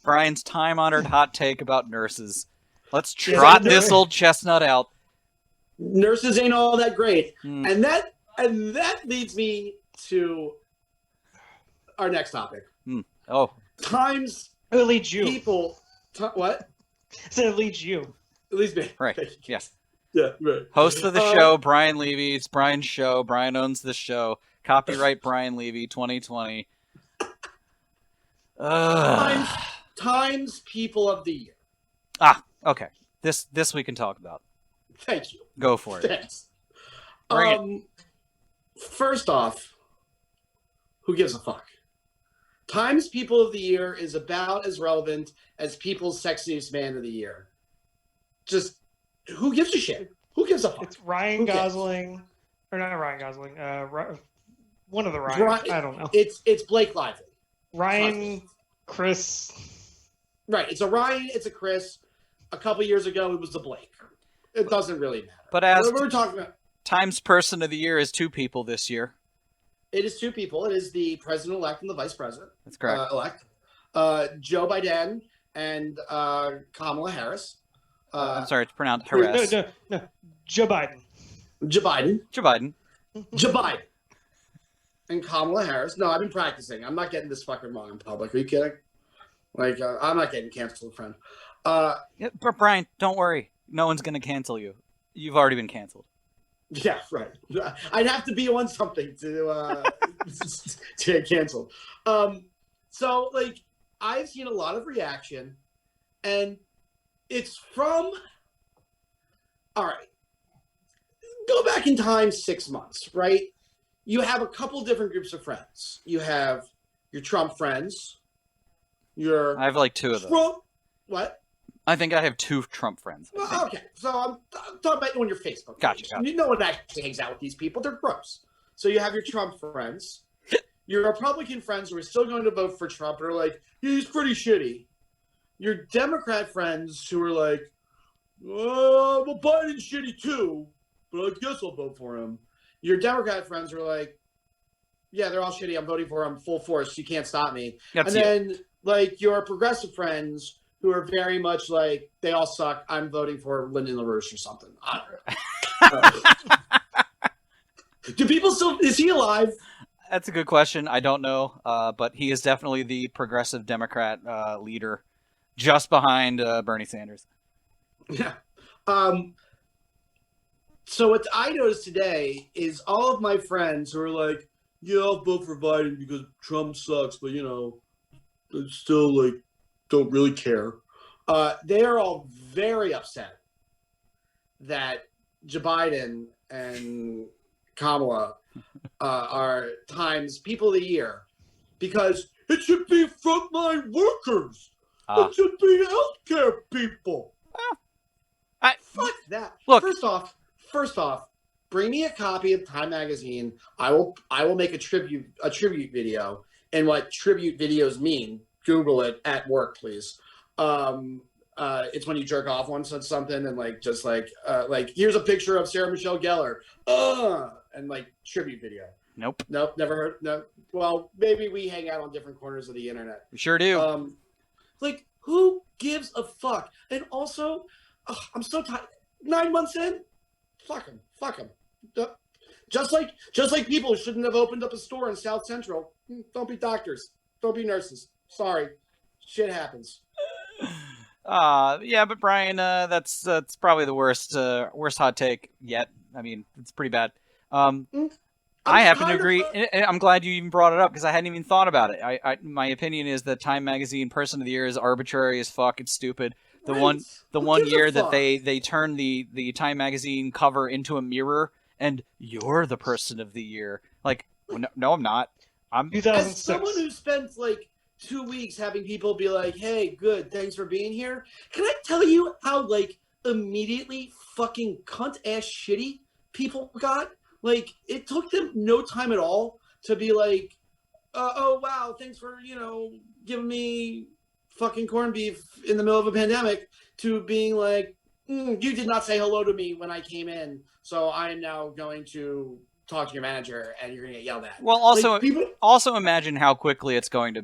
Brian's time-honored hot take about nurses. Let's trot this old chestnut out. Nurses ain't all that great, Mm. and that leads me to our next topic. Oh, Times It leads you. people. What? So it leads you. At least me. right. Yes. Yeah. Right. Host of the show, Brian Levy. It's Brian's show. Brian owns the show. Copyright Brian Levy, 2020. Times people of the year. Okay. This we can talk about. Thank you. Go for it. Thanks. Bring First off, who gives a fuck? Times People of the Year is about as relevant as People's Sexiest Man of the Year. Just, who gives a shit? Who gives a fuck? It's Ryan Gosling, or not Ryan Gosling. One of the Ryans. Ryan, I don't know. It's Blake Lively. Ryan, Chris. Right. It's a Ryan. It's a Chris. A couple years ago, it was the Blake. It doesn't really matter. But as we're talking about, Times Person of the Year is 2 people this year. it is 2 people. It is the president-elect and the vice president. That's correct. Elect. Joe Biden and Kamala Harris. I'm sorry, it's pronounced Harris. No. Joe Biden. Joe Biden. Joe Biden. Joe Biden. And Kamala Harris. No, I've been practicing. I'm not getting this fucking wrong in public. Are you kidding? Like, I'm not getting canceled, friend. Yeah, but Brian, don't worry. No one's going to cancel you. You've already been canceled. Yeah, right. I'd have to be on something to to get canceled. So, like, I've seen a lot of reaction, and it's from. All right, go back in time 6 months, right? You have a couple different groups of friends. You have your Trump friends. I have like 2 of them. Trump. What? I think I have 2 Trump friends. Well, okay, so I'm talking about on your Facebook page. Gotcha. No one actually hangs out with these people. They're gross. So you have your Trump friends. Your Republican friends who are still going to vote for Trump are like, he's pretty shitty. Your Democrat friends who are like, well, Biden's shitty too, but I guess I'll vote for him. Your Democrat friends are like, yeah, they're all shitty. I'm voting for him full force. You can't stop me. That's then, like, your progressive friends who are very much like, they all suck. I'm voting for Lyndon LaRouche or something. I don't know. Do people still, is he alive? That's a good question. I don't know, but he is definitely the progressive Democrat leader, just behind Bernie Sanders. Yeah. So what I noticed today is all of my friends who are like, yeah, I'll vote for Biden because Trump sucks, but, you know, I still, like, don't really care. They are all very upset that Joe Biden and Kamala are Times People of the Year because it should be frontline workers. It should be healthcare people. Fuck that. Look, First off, bring me a copy of Time Magazine. I will make a tribute video. And what tribute videos mean, Google it at work, please. It's when you jerk off on something and like just like here's a picture of Sarah Michelle Gellar, and like tribute video. Nope, never heard. No. Well, maybe we hang out on different corners of the internet. We sure do. Like, who gives a fuck? And also, I'm so tired. 9 months in, fuck him. Just like people shouldn't have opened up a store in South Central. Don't be doctors. Don't be nurses. Sorry, shit happens. Yeah, but Brian, that's probably the worst hot take yet. I mean, it's pretty bad. I happen to agree. I'm glad you even brought it up because I hadn't even thought about it. My opinion is that Time Magazine Person of the Year is arbitrary as fuck. It's stupid. The one year that they turned the Time Magazine cover into a mirror and you're the Person of the Year. Like, no, I'm not. I'm 2006. As someone who spent like 2 weeks having people be like, hey, good, thanks for being here. Can I tell you how like immediately fucking cunt ass shitty people got? Like, it took them no time at all to be like, oh, wow, thanks for, giving me fucking corned beef in the middle of a pandemic, to being like, you did not say hello to me when I came in, so I am now going to talk to your manager and you're gonna get yelled at. Well, also, Like, people, also imagine how quickly it's going to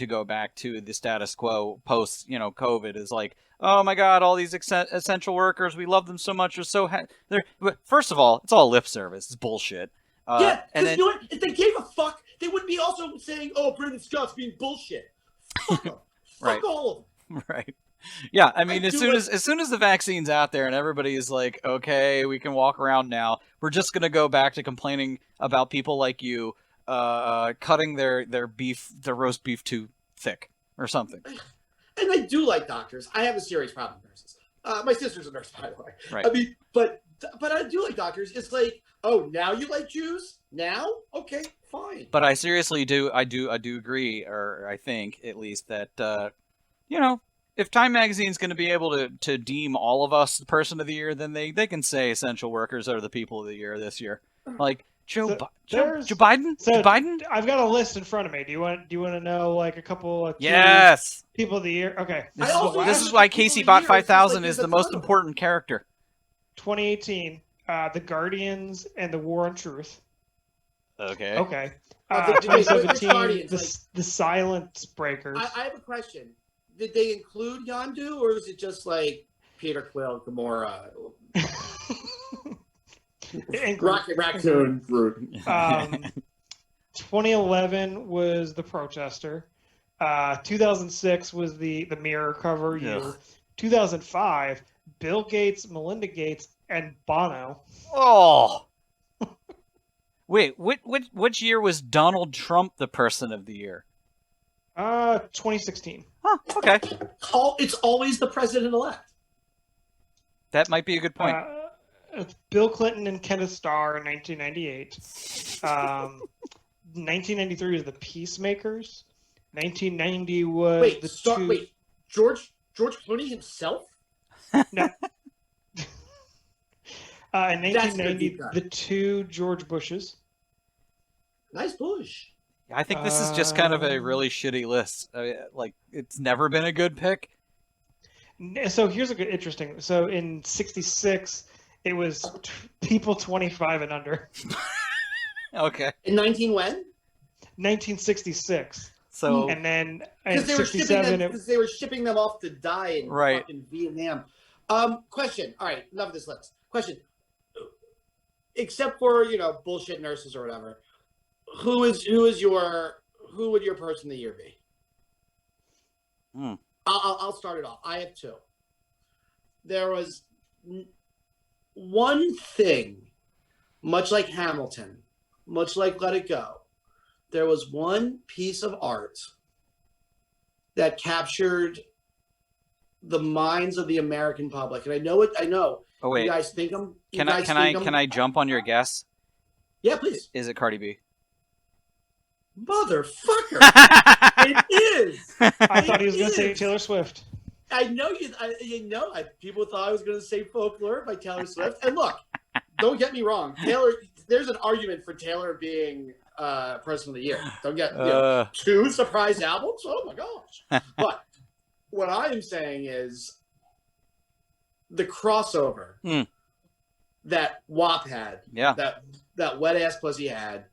go back to the status quo post, COVID. Is like, oh my God, all these essential workers, we love them so much. First of all, it's all lip service. It's bullshit. yeah, and because then, you know what? If they gave a fuck, they wouldn't be also saying, "Oh, Brendan Scott's being bullshit." Fuck them. Right. Fuck all of them. right. Yeah, I mean, I as do soon as the vaccine's out there and everybody is like, okay, we can walk around now, we're just gonna go back to complaining about people like you cutting their roast beef too thick or something. And I do like doctors. I have a serious problem with nurses. My sister's a nurse, by the way. Right. I mean, but I do like doctors. It's like, oh, now you like JUse? Now? Okay, fine. But I seriously do agree, or I think at least that if Time Magazine's going to be able to deem all of us the person of the year, then they can say essential workers are the people of the year this year. Like Joe Biden. So Joe Biden. I've got a list in front of me. Do you want to know like a couple of Yes. people of the year? Okay. This is why Casey Bot 5000 is the most important character. 2018, The Guardians and the War on Truth. Okay. Okay. Which 2017, Guardians? the Silence Breakers. I have a question. Did they include Yondu, or is it just like Peter Quill, Gamora, Rocket Raccoon, Groot? 2011 was The Protester. 2006 was the Mirror cover year. Ugh. 2005, Bill Gates, Melinda Gates, and Bono. Oh. Wait, which year was Donald Trump the person of the year? 2016. Huh, okay. It's always the president-elect. That might be a good point. It's Bill Clinton and Kenneth Starr in 1998. 1993 was The Peacemakers. 1990 was George Clooney himself? No. In That's 1990, gonna be the two George Bushes. Nice Bush. I think this is just kind of a really shitty list. It's never been a good pick. So here's a good, interesting. So in 66, it was people 25 and under. Okay. In 19 when? 1966. So and then in Because they were shipping them off to die in Right. fucking Vietnam. Question. All right, enough of this list. Question. Except for bullshit nurses or whatever, who would your person of the year be? I'll start it off. I have two. There was one thing, much like Hamilton, much like Let It Go. There was one piece of art that captured the minds of the American public, and I know. Oh wait. You guys think them? Can I jump on your guess? Yeah, please. Is it Cardi B? Motherfucker! It is. I thought he was going to say Taylor Swift. I know you. People thought I was going to say Folklore by Taylor Swift. And look, don't get me wrong. Taylor, there's an argument for Taylor being Person of the Year. Don't get 2 surprise albums. Oh my gosh! But what I am saying is the crossover that WAP had. Yeah. That wet ass pussy had.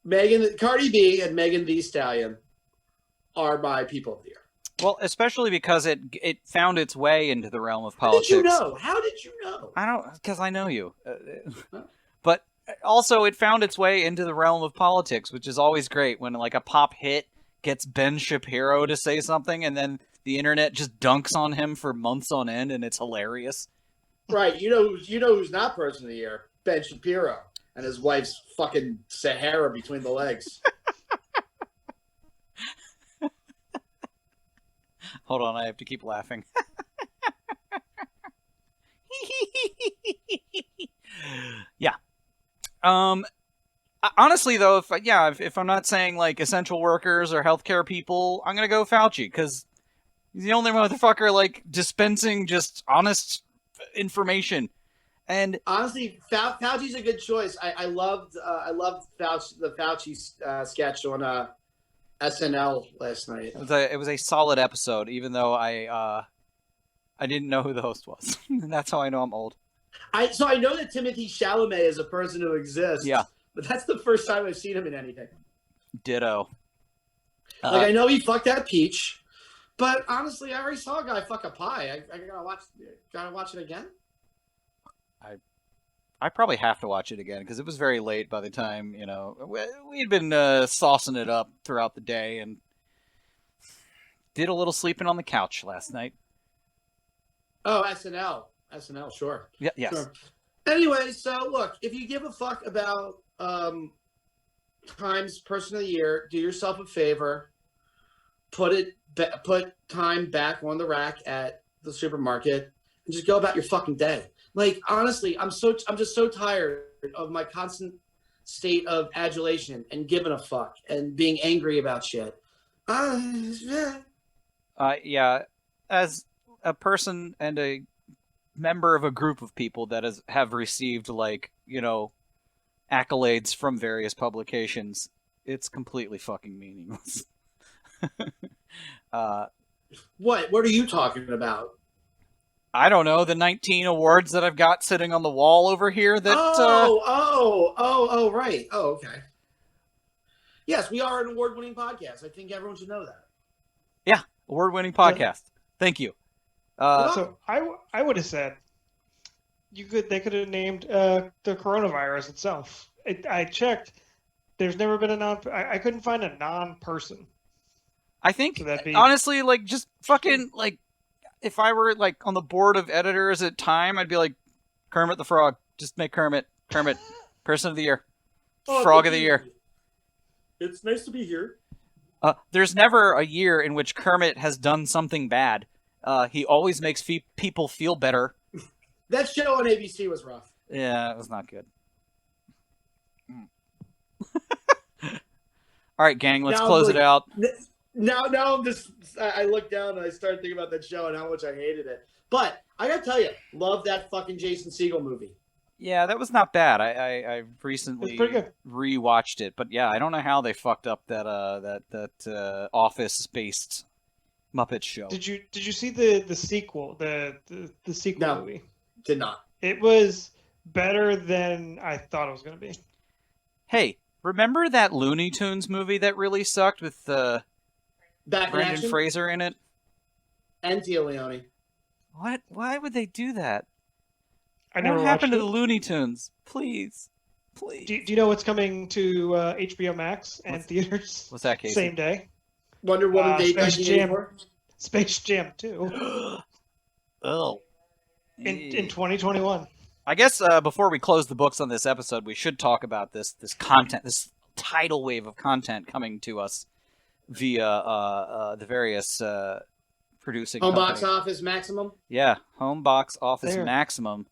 Cardi B and Megan Thee Stallion are my people of the year. Well, especially because it found its way into the realm of politics. How did you know? How did you know? I don't, because I know you. But also, it found its way into the realm of politics, which is always great when like a pop hit gets Ben Shapiro to say something, and then the internet just dunks on him for months on end, and it's hilarious. Right. You know who's not Person of the Year? Ben Shapiro and his wife's fucking Sahara between the legs. Hold on, I have to keep laughing. Yeah. Honestly, though, if I'm not saying like essential workers or healthcare people, I'm gonna go Fauci because he's the only motherfucker like dispensing just honest information. And honestly, Fauci's a good choice. I loved Fauci, the Fauci sketch on SNL last night. It was a solid episode, even though I didn't know who the host was. That's how I know I'm old. I know that Timothy Chalamet is a person who exists. Yeah. But that's the first time I've seen him in anything. Ditto. Like, I know he fucked that peach, but honestly, I already saw a guy fuck a pie. I gotta watch it again. I probably have to watch it again because it was very late by the time, we'd been saucing it up throughout the day and did a little sleeping on the couch last night. Oh, SNL, sure. Yeah, yes. Sure. Anyway, so look, if you give a fuck about Time's Person of the Year, do yourself a favor, put Time back on the rack at the supermarket, and just go about your fucking day. Like, honestly, I'm just so tired of my constant state of adulation and giving a fuck and being angry about shit. Yeah, as a person and a member of a group of people that have received, accolades from various publications, it's completely fucking meaningless. What are you talking about? I don't know, the 19 awards that I've got sitting on the wall over here that... right. Oh, okay. Yes, we are an award-winning podcast. I think everyone should know that. Yeah, award-winning podcast. Thank you. So I would have said they could have named the coronavirus itself. I checked. There's never been I couldn't find a non-person. I think, honestly, just fucking, if I were, on the board of editors at Time, I'd be like, Kermit the Frog. Just make Kermit, Person of the Year. Frog of the Year. It's nice to be here. There's never a year in which Kermit has done something bad. He always makes people feel better. That show on ABC was rough. Yeah, it was not good. All right, gang, let's close it out. Now I'm just, I look down and I start thinking about that show and how much I hated it. But I gotta tell you, love that fucking Jason Segel movie. Yeah, that was not bad. I recently rewatched it, but yeah, I don't know how they fucked up that Office-based Muppet show. Did you see the sequel? The sequel movie? Did not. It was better than I thought it was going to be. Hey, remember that Looney Tunes movie that really sucked with Brendan Fraser in it? And Tia Leone. What? Why would they do that? What happened to the Looney Tunes? Please. Do you know what's coming to HBO Max and theaters? What's that, Casey? Same day. Wonder Woman Day 1984? Space Jam 2. Oh. In 2021. I guess before we close the books on this episode, we should talk about this content, this tidal wave of content coming to us via the various producing Home companies. Box Office Maximum? Yeah, Home Box Office Maximum.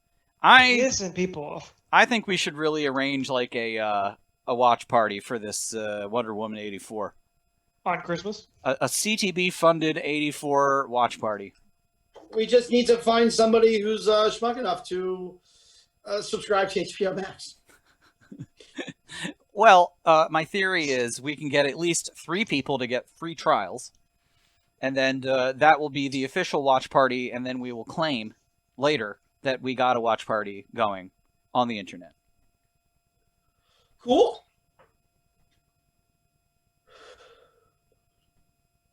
Listen, people. I think we should really arrange a watch party for this Wonder Woman 84. On Christmas? A CTB-funded 84 watch party. We just need to find somebody who's schmuck enough to subscribe to HBO Max. Well, my theory is we can get at least 3 people to get free trials, and then that will be the official watch party, and then we will claim later that we got a watch party going on the internet. Cool.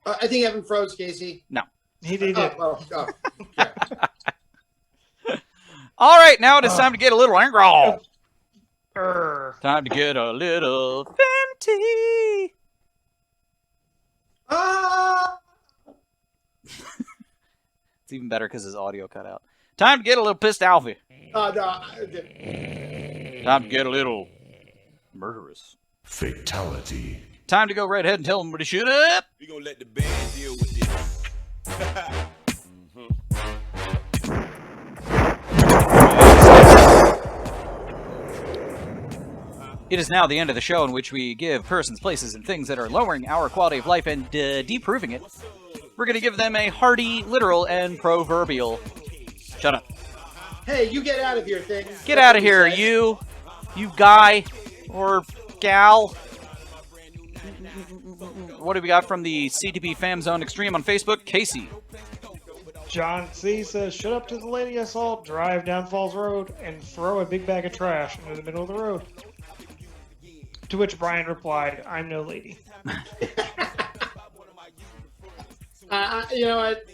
I think Evan froze, Casey. No. He did. Okay. All right, now it is time to get a little angry. Time to get a little fenty. It's even better because his audio cut out. Time to get a little pissed Alfie. No. Time to get a little murderous. Fatality. Time to go right ahead and tell him what he should up. We're going to let the band deal with this. It is now the end of the show in which we give persons, places, and things that are lowering our quality of life and deproving it. We're going to give them a hearty, literal, and proverbial. Shut up. Hey, you get out of here, thing. Get out of here, you guy or gal. What do we got from the CTB Fam Zone Extreme on Facebook? Casey. John C says, "Shut up to the lady I saw drive down Falls Road and throw a big bag of trash into the middle of the road." To which Brian replied, "I'm no lady." You know what?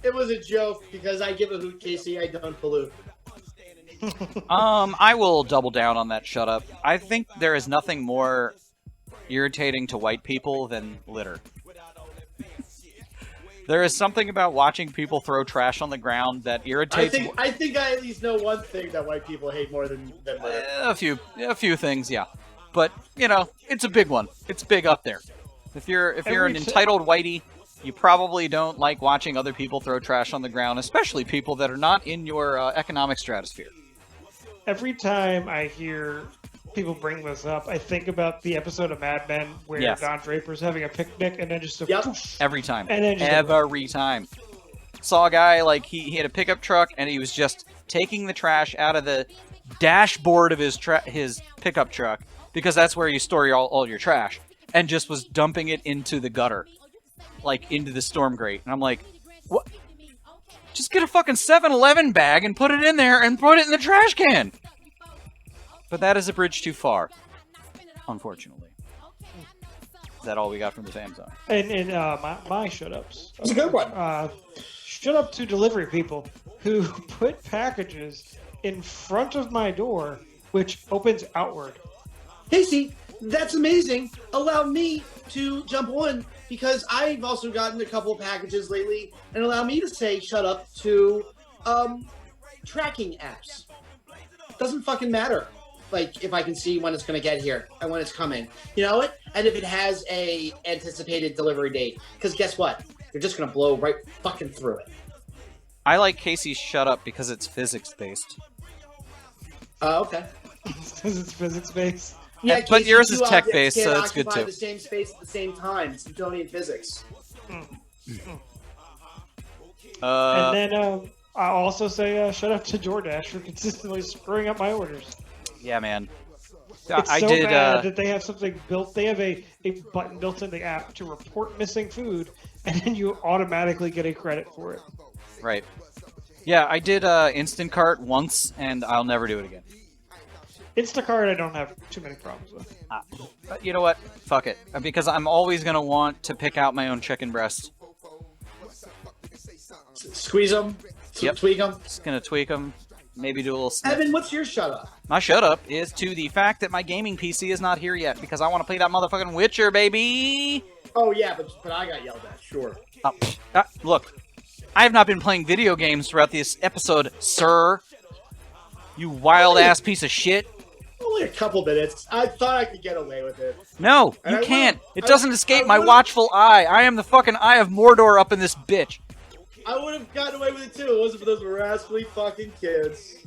It was a joke because I give a hoot, Casey. I don't pollute. I will double down on that shut up. I think there is nothing more irritating to white people than litter. There is something about watching people throw trash on the ground that irritates. I think I at least know one thing that white people hate more than litter. A few things, yeah. But you know, it's a big one. It's big up there. If you're an entitled whitey, you probably don't like watching other people throw trash on the ground, especially people that are not in your economic stratosphere. Every time I hear people bring this up, I think about the episode of Mad Men where Don Draper's having a picnic and then just every time. And then every time. Saw a guy, like, he had a pickup truck, and he was just taking the trash out of the dashboard of his pickup truck, because that's where you store all your trash, and just was dumping it into the gutter, like, into the storm grate. And I'm like, what? Just get a fucking 7-Eleven bag and put it in there and put it in the trash can! But that is a bridge too far, unfortunately. Is that all we got from the fan zone? And my shut-ups. That's a good one. Shut up to delivery people who put packages in front of my door, which opens outward. Casey, that's amazing. Allow me to jump on, because I've also gotten a couple of packages lately, and allow me to say shut up to tracking apps. Doesn't fucking matter. Like, if I can see when it's going to get here and when it's coming. You know it? And if it has a anticipated delivery date. Because guess what? They're just going to blow right fucking through it. I like Casey's shut up because it's physics-based. Okay. Because it's physics-based. Yeah, but Casey, yours is two tech-based, objects so can't that's good occupy too. the same space at the same time. It's Newtonian physics. And then I'll also say shut up to DoorDash for consistently screwing up my orders. Yeah, man. It's so bad that they have something built. They have a button built in the app to report missing food, and then you automatically get a credit for it. Right. Yeah, I did Instacart once, and I'll never do it again. Instacart, I don't have too many problems with. But you know what? Fuck it. Because I'm always going to want to pick out my own chicken breast. Squeeze them. Yep. Tweak them. Just going to tweak them. Maybe do a little sniff. Evan, what's your shut up? My shut up is to the fact that my gaming PC is not here yet, because I want to play that motherfucking Witcher, baby! Oh, yeah, but I got yelled at, sure. Look, I have not been playing video games throughout this episode, sir. You wild-ass piece of shit. Only a couple minutes. I thought I could get away with it. No, you can't. It doesn't escape my watchful eye. I am the fucking Eye of Mordor up in this bitch. I would have gotten away with it too. It wasn't for those rascally fucking kids.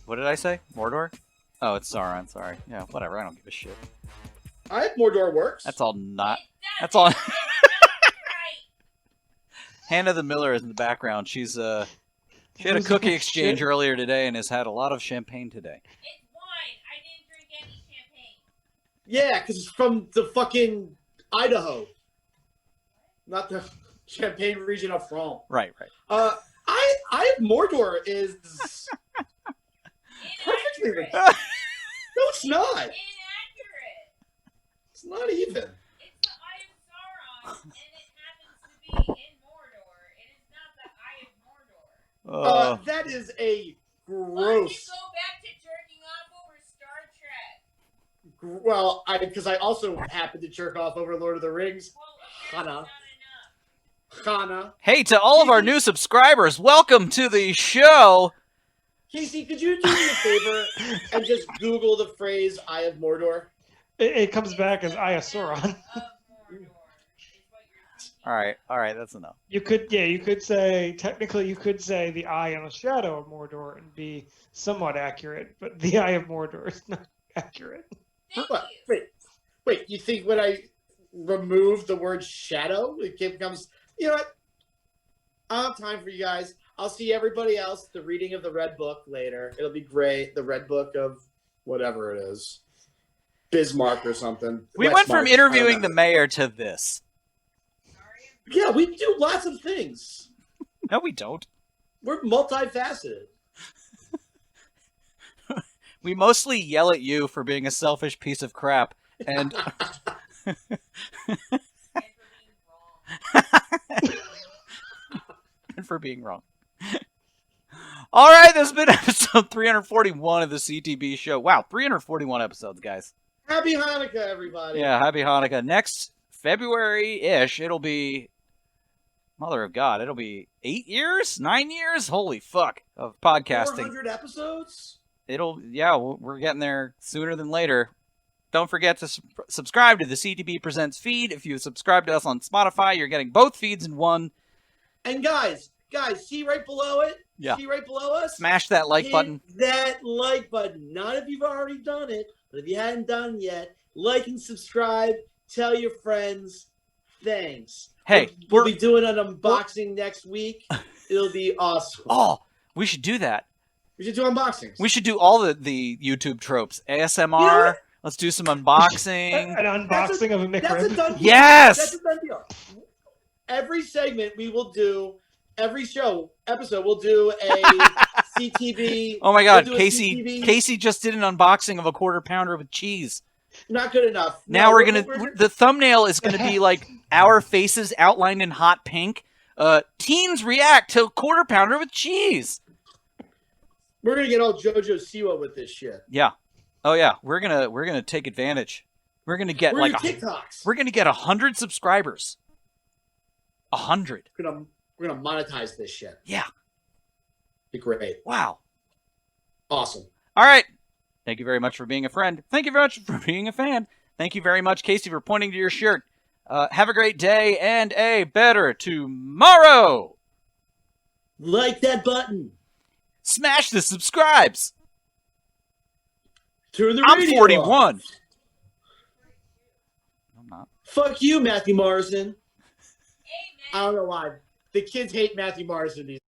What did I say? Mordor? Oh, it's Sauron. Sorry. Yeah, whatever. I don't give a shit. I have Mordor works. That's all not. That's all. Hannah the Miller is in the background. She had a cookie exchange earlier today and has had a lot of champagne today. It's wine. I didn't drink any champagne. Yeah, because it's from the fucking Idaho. Not the Champagne region of France. Right. I have Mordor is perfectly. No, it's not. Inaccurate. It's not even. It's the Eye of Sauron, and it happens to be in Mordor. It is not the Eye of Mordor. That is a Why don't you gross. go back to jerking off over Star Trek? Well, because I also happen to jerk off over Lord of the Rings. Well, Hannah. not enough. Hannah. Hey, to all of our new subscribers, welcome to the show. Casey, could you do me a favor and just Google the phrase "Eye of Mordor"? It comes back as Eye of Sauron. Of Mordor is what you're All right, that's enough. You could say, technically you could say the Eye and the Shadow of Mordor and be somewhat accurate, but the Eye of Mordor is not accurate. Thank What? you. Wait. You think when I remove the word "shadow," it becomes? You know what? I don't have time for you guys. I'll see everybody else at the reading of the Red Book later. It'll be great. The Red Book of whatever it is. Bismarck or something. We went from Westmark. I interviewing don't the know. mayor to this. Yeah, we do lots of things. No, we don't. We're multifaceted. We mostly yell at you for being a selfish piece of crap, and and for being wrong. All right, this has been episode 341 of the CTB show. Wow, 341 episodes, guys. Happy Hanukkah, everybody. Yeah, happy Hanukkah. Next February-ish, it'll be, mother of God, it'll be 8 years? 9 years? Holy fuck, of podcasting. 400 episodes? We're getting there sooner than later. Don't forget to subscribe to the CTB Presents feed. If you subscribe to us on Spotify, you're getting both feeds in one. And guys, see right below it? Yeah. See right below us? Smash that like Hit button. that like button. Not if you've already done it, but if you hadn't done it yet, like and subscribe. Tell your friends. Thanks. Hey, we'll be doing an unboxing next week. It'll be awesome. Oh, we should do that. We should do unboxings. We should do all the YouTube tropes. ASMR. You know what? Let's do some unboxing. An unboxing of a That's a McRib. done deal. Yes! That's a done deal. Every segment we will do, every episode, we'll do a CTB. Oh my God, we'll do a Casey! CTB. Casey just did an unboxing of a quarter pounder with cheese. Not good enough. Now No, the thumbnail is gonna be like our faces outlined in hot pink. Teens react to quarter pounder with cheese. We're gonna get all JoJo Siwa with this shit. Yeah. Oh yeah, we're gonna take advantage. We're gonna get We're like gonna TikToks. we're gonna get 100 subscribers. 100. We're gonna monetize this shit. Yeah. Be great. Wow. Awesome. All right. Thank you very much for being a friend. Thank you very much for being a fan. Thank you very much, Casey, for pointing to your shirt. Have a great day and a better tomorrow. Like that button. Smash the subscribes. Turn the I'm radio 41. off. I'm not. Fuck you, Matthew Morrison. Hey, I don't know why. The kids hate Matthew Morrison these